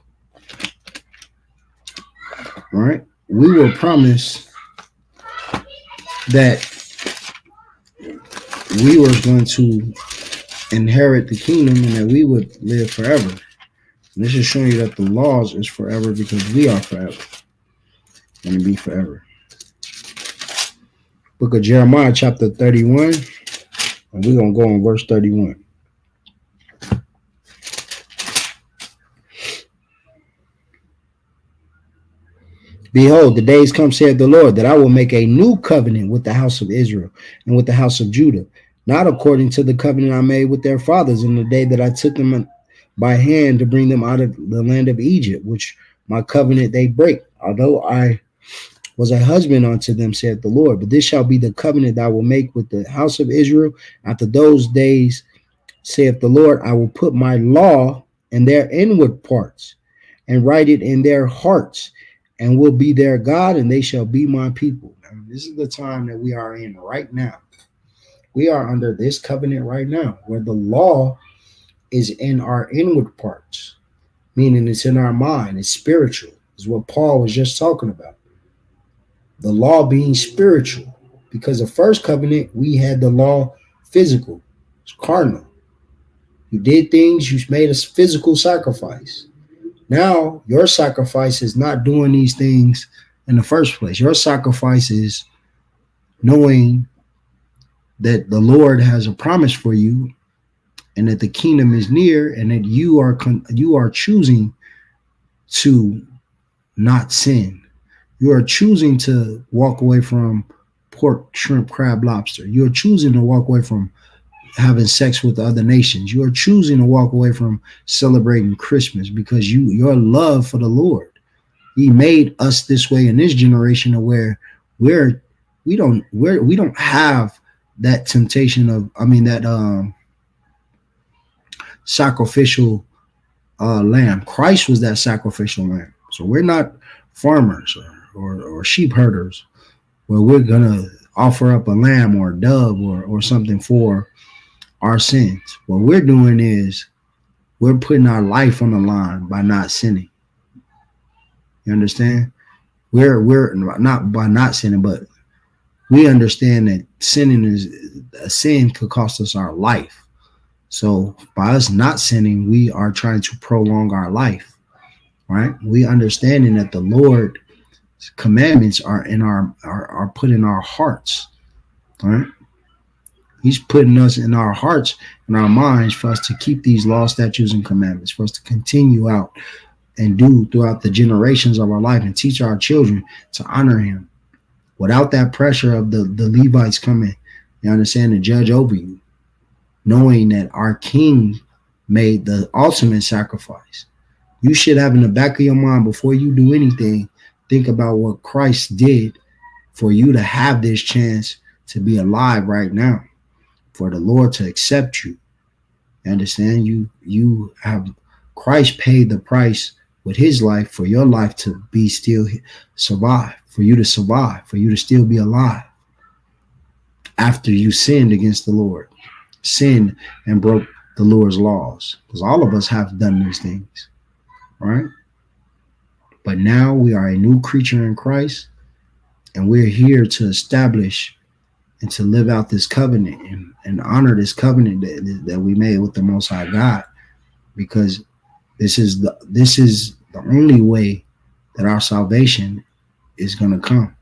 right? We were promised that we were going to inherit the kingdom and that we would live forever. And this is showing you that the laws is forever because we are forever. Going to be forever. Book of Jeremiah, chapter 31, and we're going to go on verse 31. Behold, the days come, saith the Lord, that I will make a new covenant with the house of Israel and with the house of Judah, not according to the covenant I made with their fathers in the day that I took them by hand to bring them out of the land of Egypt, which my covenant they break, although I was a husband unto them, saith the Lord. But this shall be the covenant that I will make with the house of Israel after those days, saith the Lord. I will put my law in their inward parts and write it in their hearts, and will be their God, and they shall be my people. Now, this is the time that we are in right now. We are under this covenant right now, where the law is in our inward parts, meaning it's in our mind, it's spiritual, is what Paul was just talking about. The law being spiritual, because the first covenant, we had the law physical, it's carnal. You did things, you made a physical sacrifice. Now, your sacrifice is not doing these things in the first place. Your sacrifice is knowing that the Lord has a promise for you and that the kingdom is near and that you are choosing to not sin. You are choosing to walk away from pork, shrimp, crab, lobster. You are choosing to walk away from having sex with other nations. You are choosing to walk away from celebrating Christmas because your love for the Lord. He made us this way in this generation of where we don't have that temptation of that sacrificial lamb. Christ was that sacrificial lamb. So we're not farmers or sheep herders where we're gonna offer up a lamb or a dove or something for our sins. What we're doing is we're putting our life on the line by not sinning. You understand? We're not by not sinning, but we understand that sin could cost us our life. So by us not sinning, we are trying to prolong our life, right? We understanding that the Lord's commandments are put in our hearts, right? He's putting us in our hearts and our minds for us to keep these laws, statutes, and commandments, for us to continue out and do throughout the generations of our life and teach our children to honor him without that pressure of the Levites coming, you understand, to judge over you, knowing that our King made the ultimate sacrifice. You should have in the back of your mind before you do anything, think about what Christ did for you to have this chance to be alive right now. For the Lord to accept you. You understand? You have Christ paid the price with his life for your life to be still survive, for you to survive, for you to still be alive after you sinned against the Lord, sinned and broke the Lord's laws. Because all of us have done these things, right? But now we are a new creature in Christ, and we're here to establish and to live out this covenant and honor this covenant that we made with the Most High God, because this is the only way that our salvation is going to come.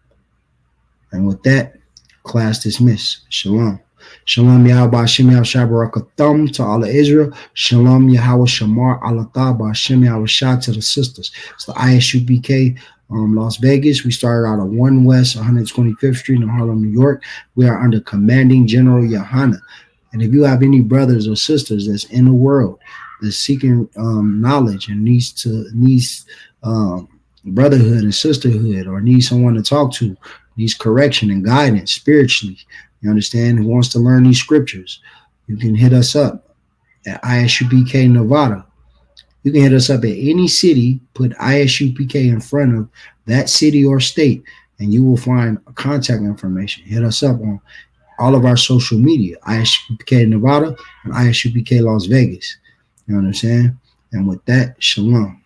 And with that, class dismissed. Shalom. Shalom Yahweh Hashem Yahweh Shabbarakatham to all of Israel. Shalom Yahweh Shamar Alatah Hashem Yahweh Shah to the sisters. It's the ISUPK Las Vegas. We started out on 1 West 125th Street in Harlem, New York. We are under Commanding General Yohana And if you have any brothers or sisters that's in the world that's seeking knowledge and needs brotherhood and sisterhood, or needs someone to talk to, needs correction and guidance spiritually, you understand, who wants to learn these scriptures, you can hit us up at ISUPK Nevada. You can hit us up at any city, put ISUPK in front of that city or state, and you will find contact information. Hit us up on all of our social media, ISUPK Nevada and ISUPK Las Vegas. You know what I'm saying? And with that, shalom.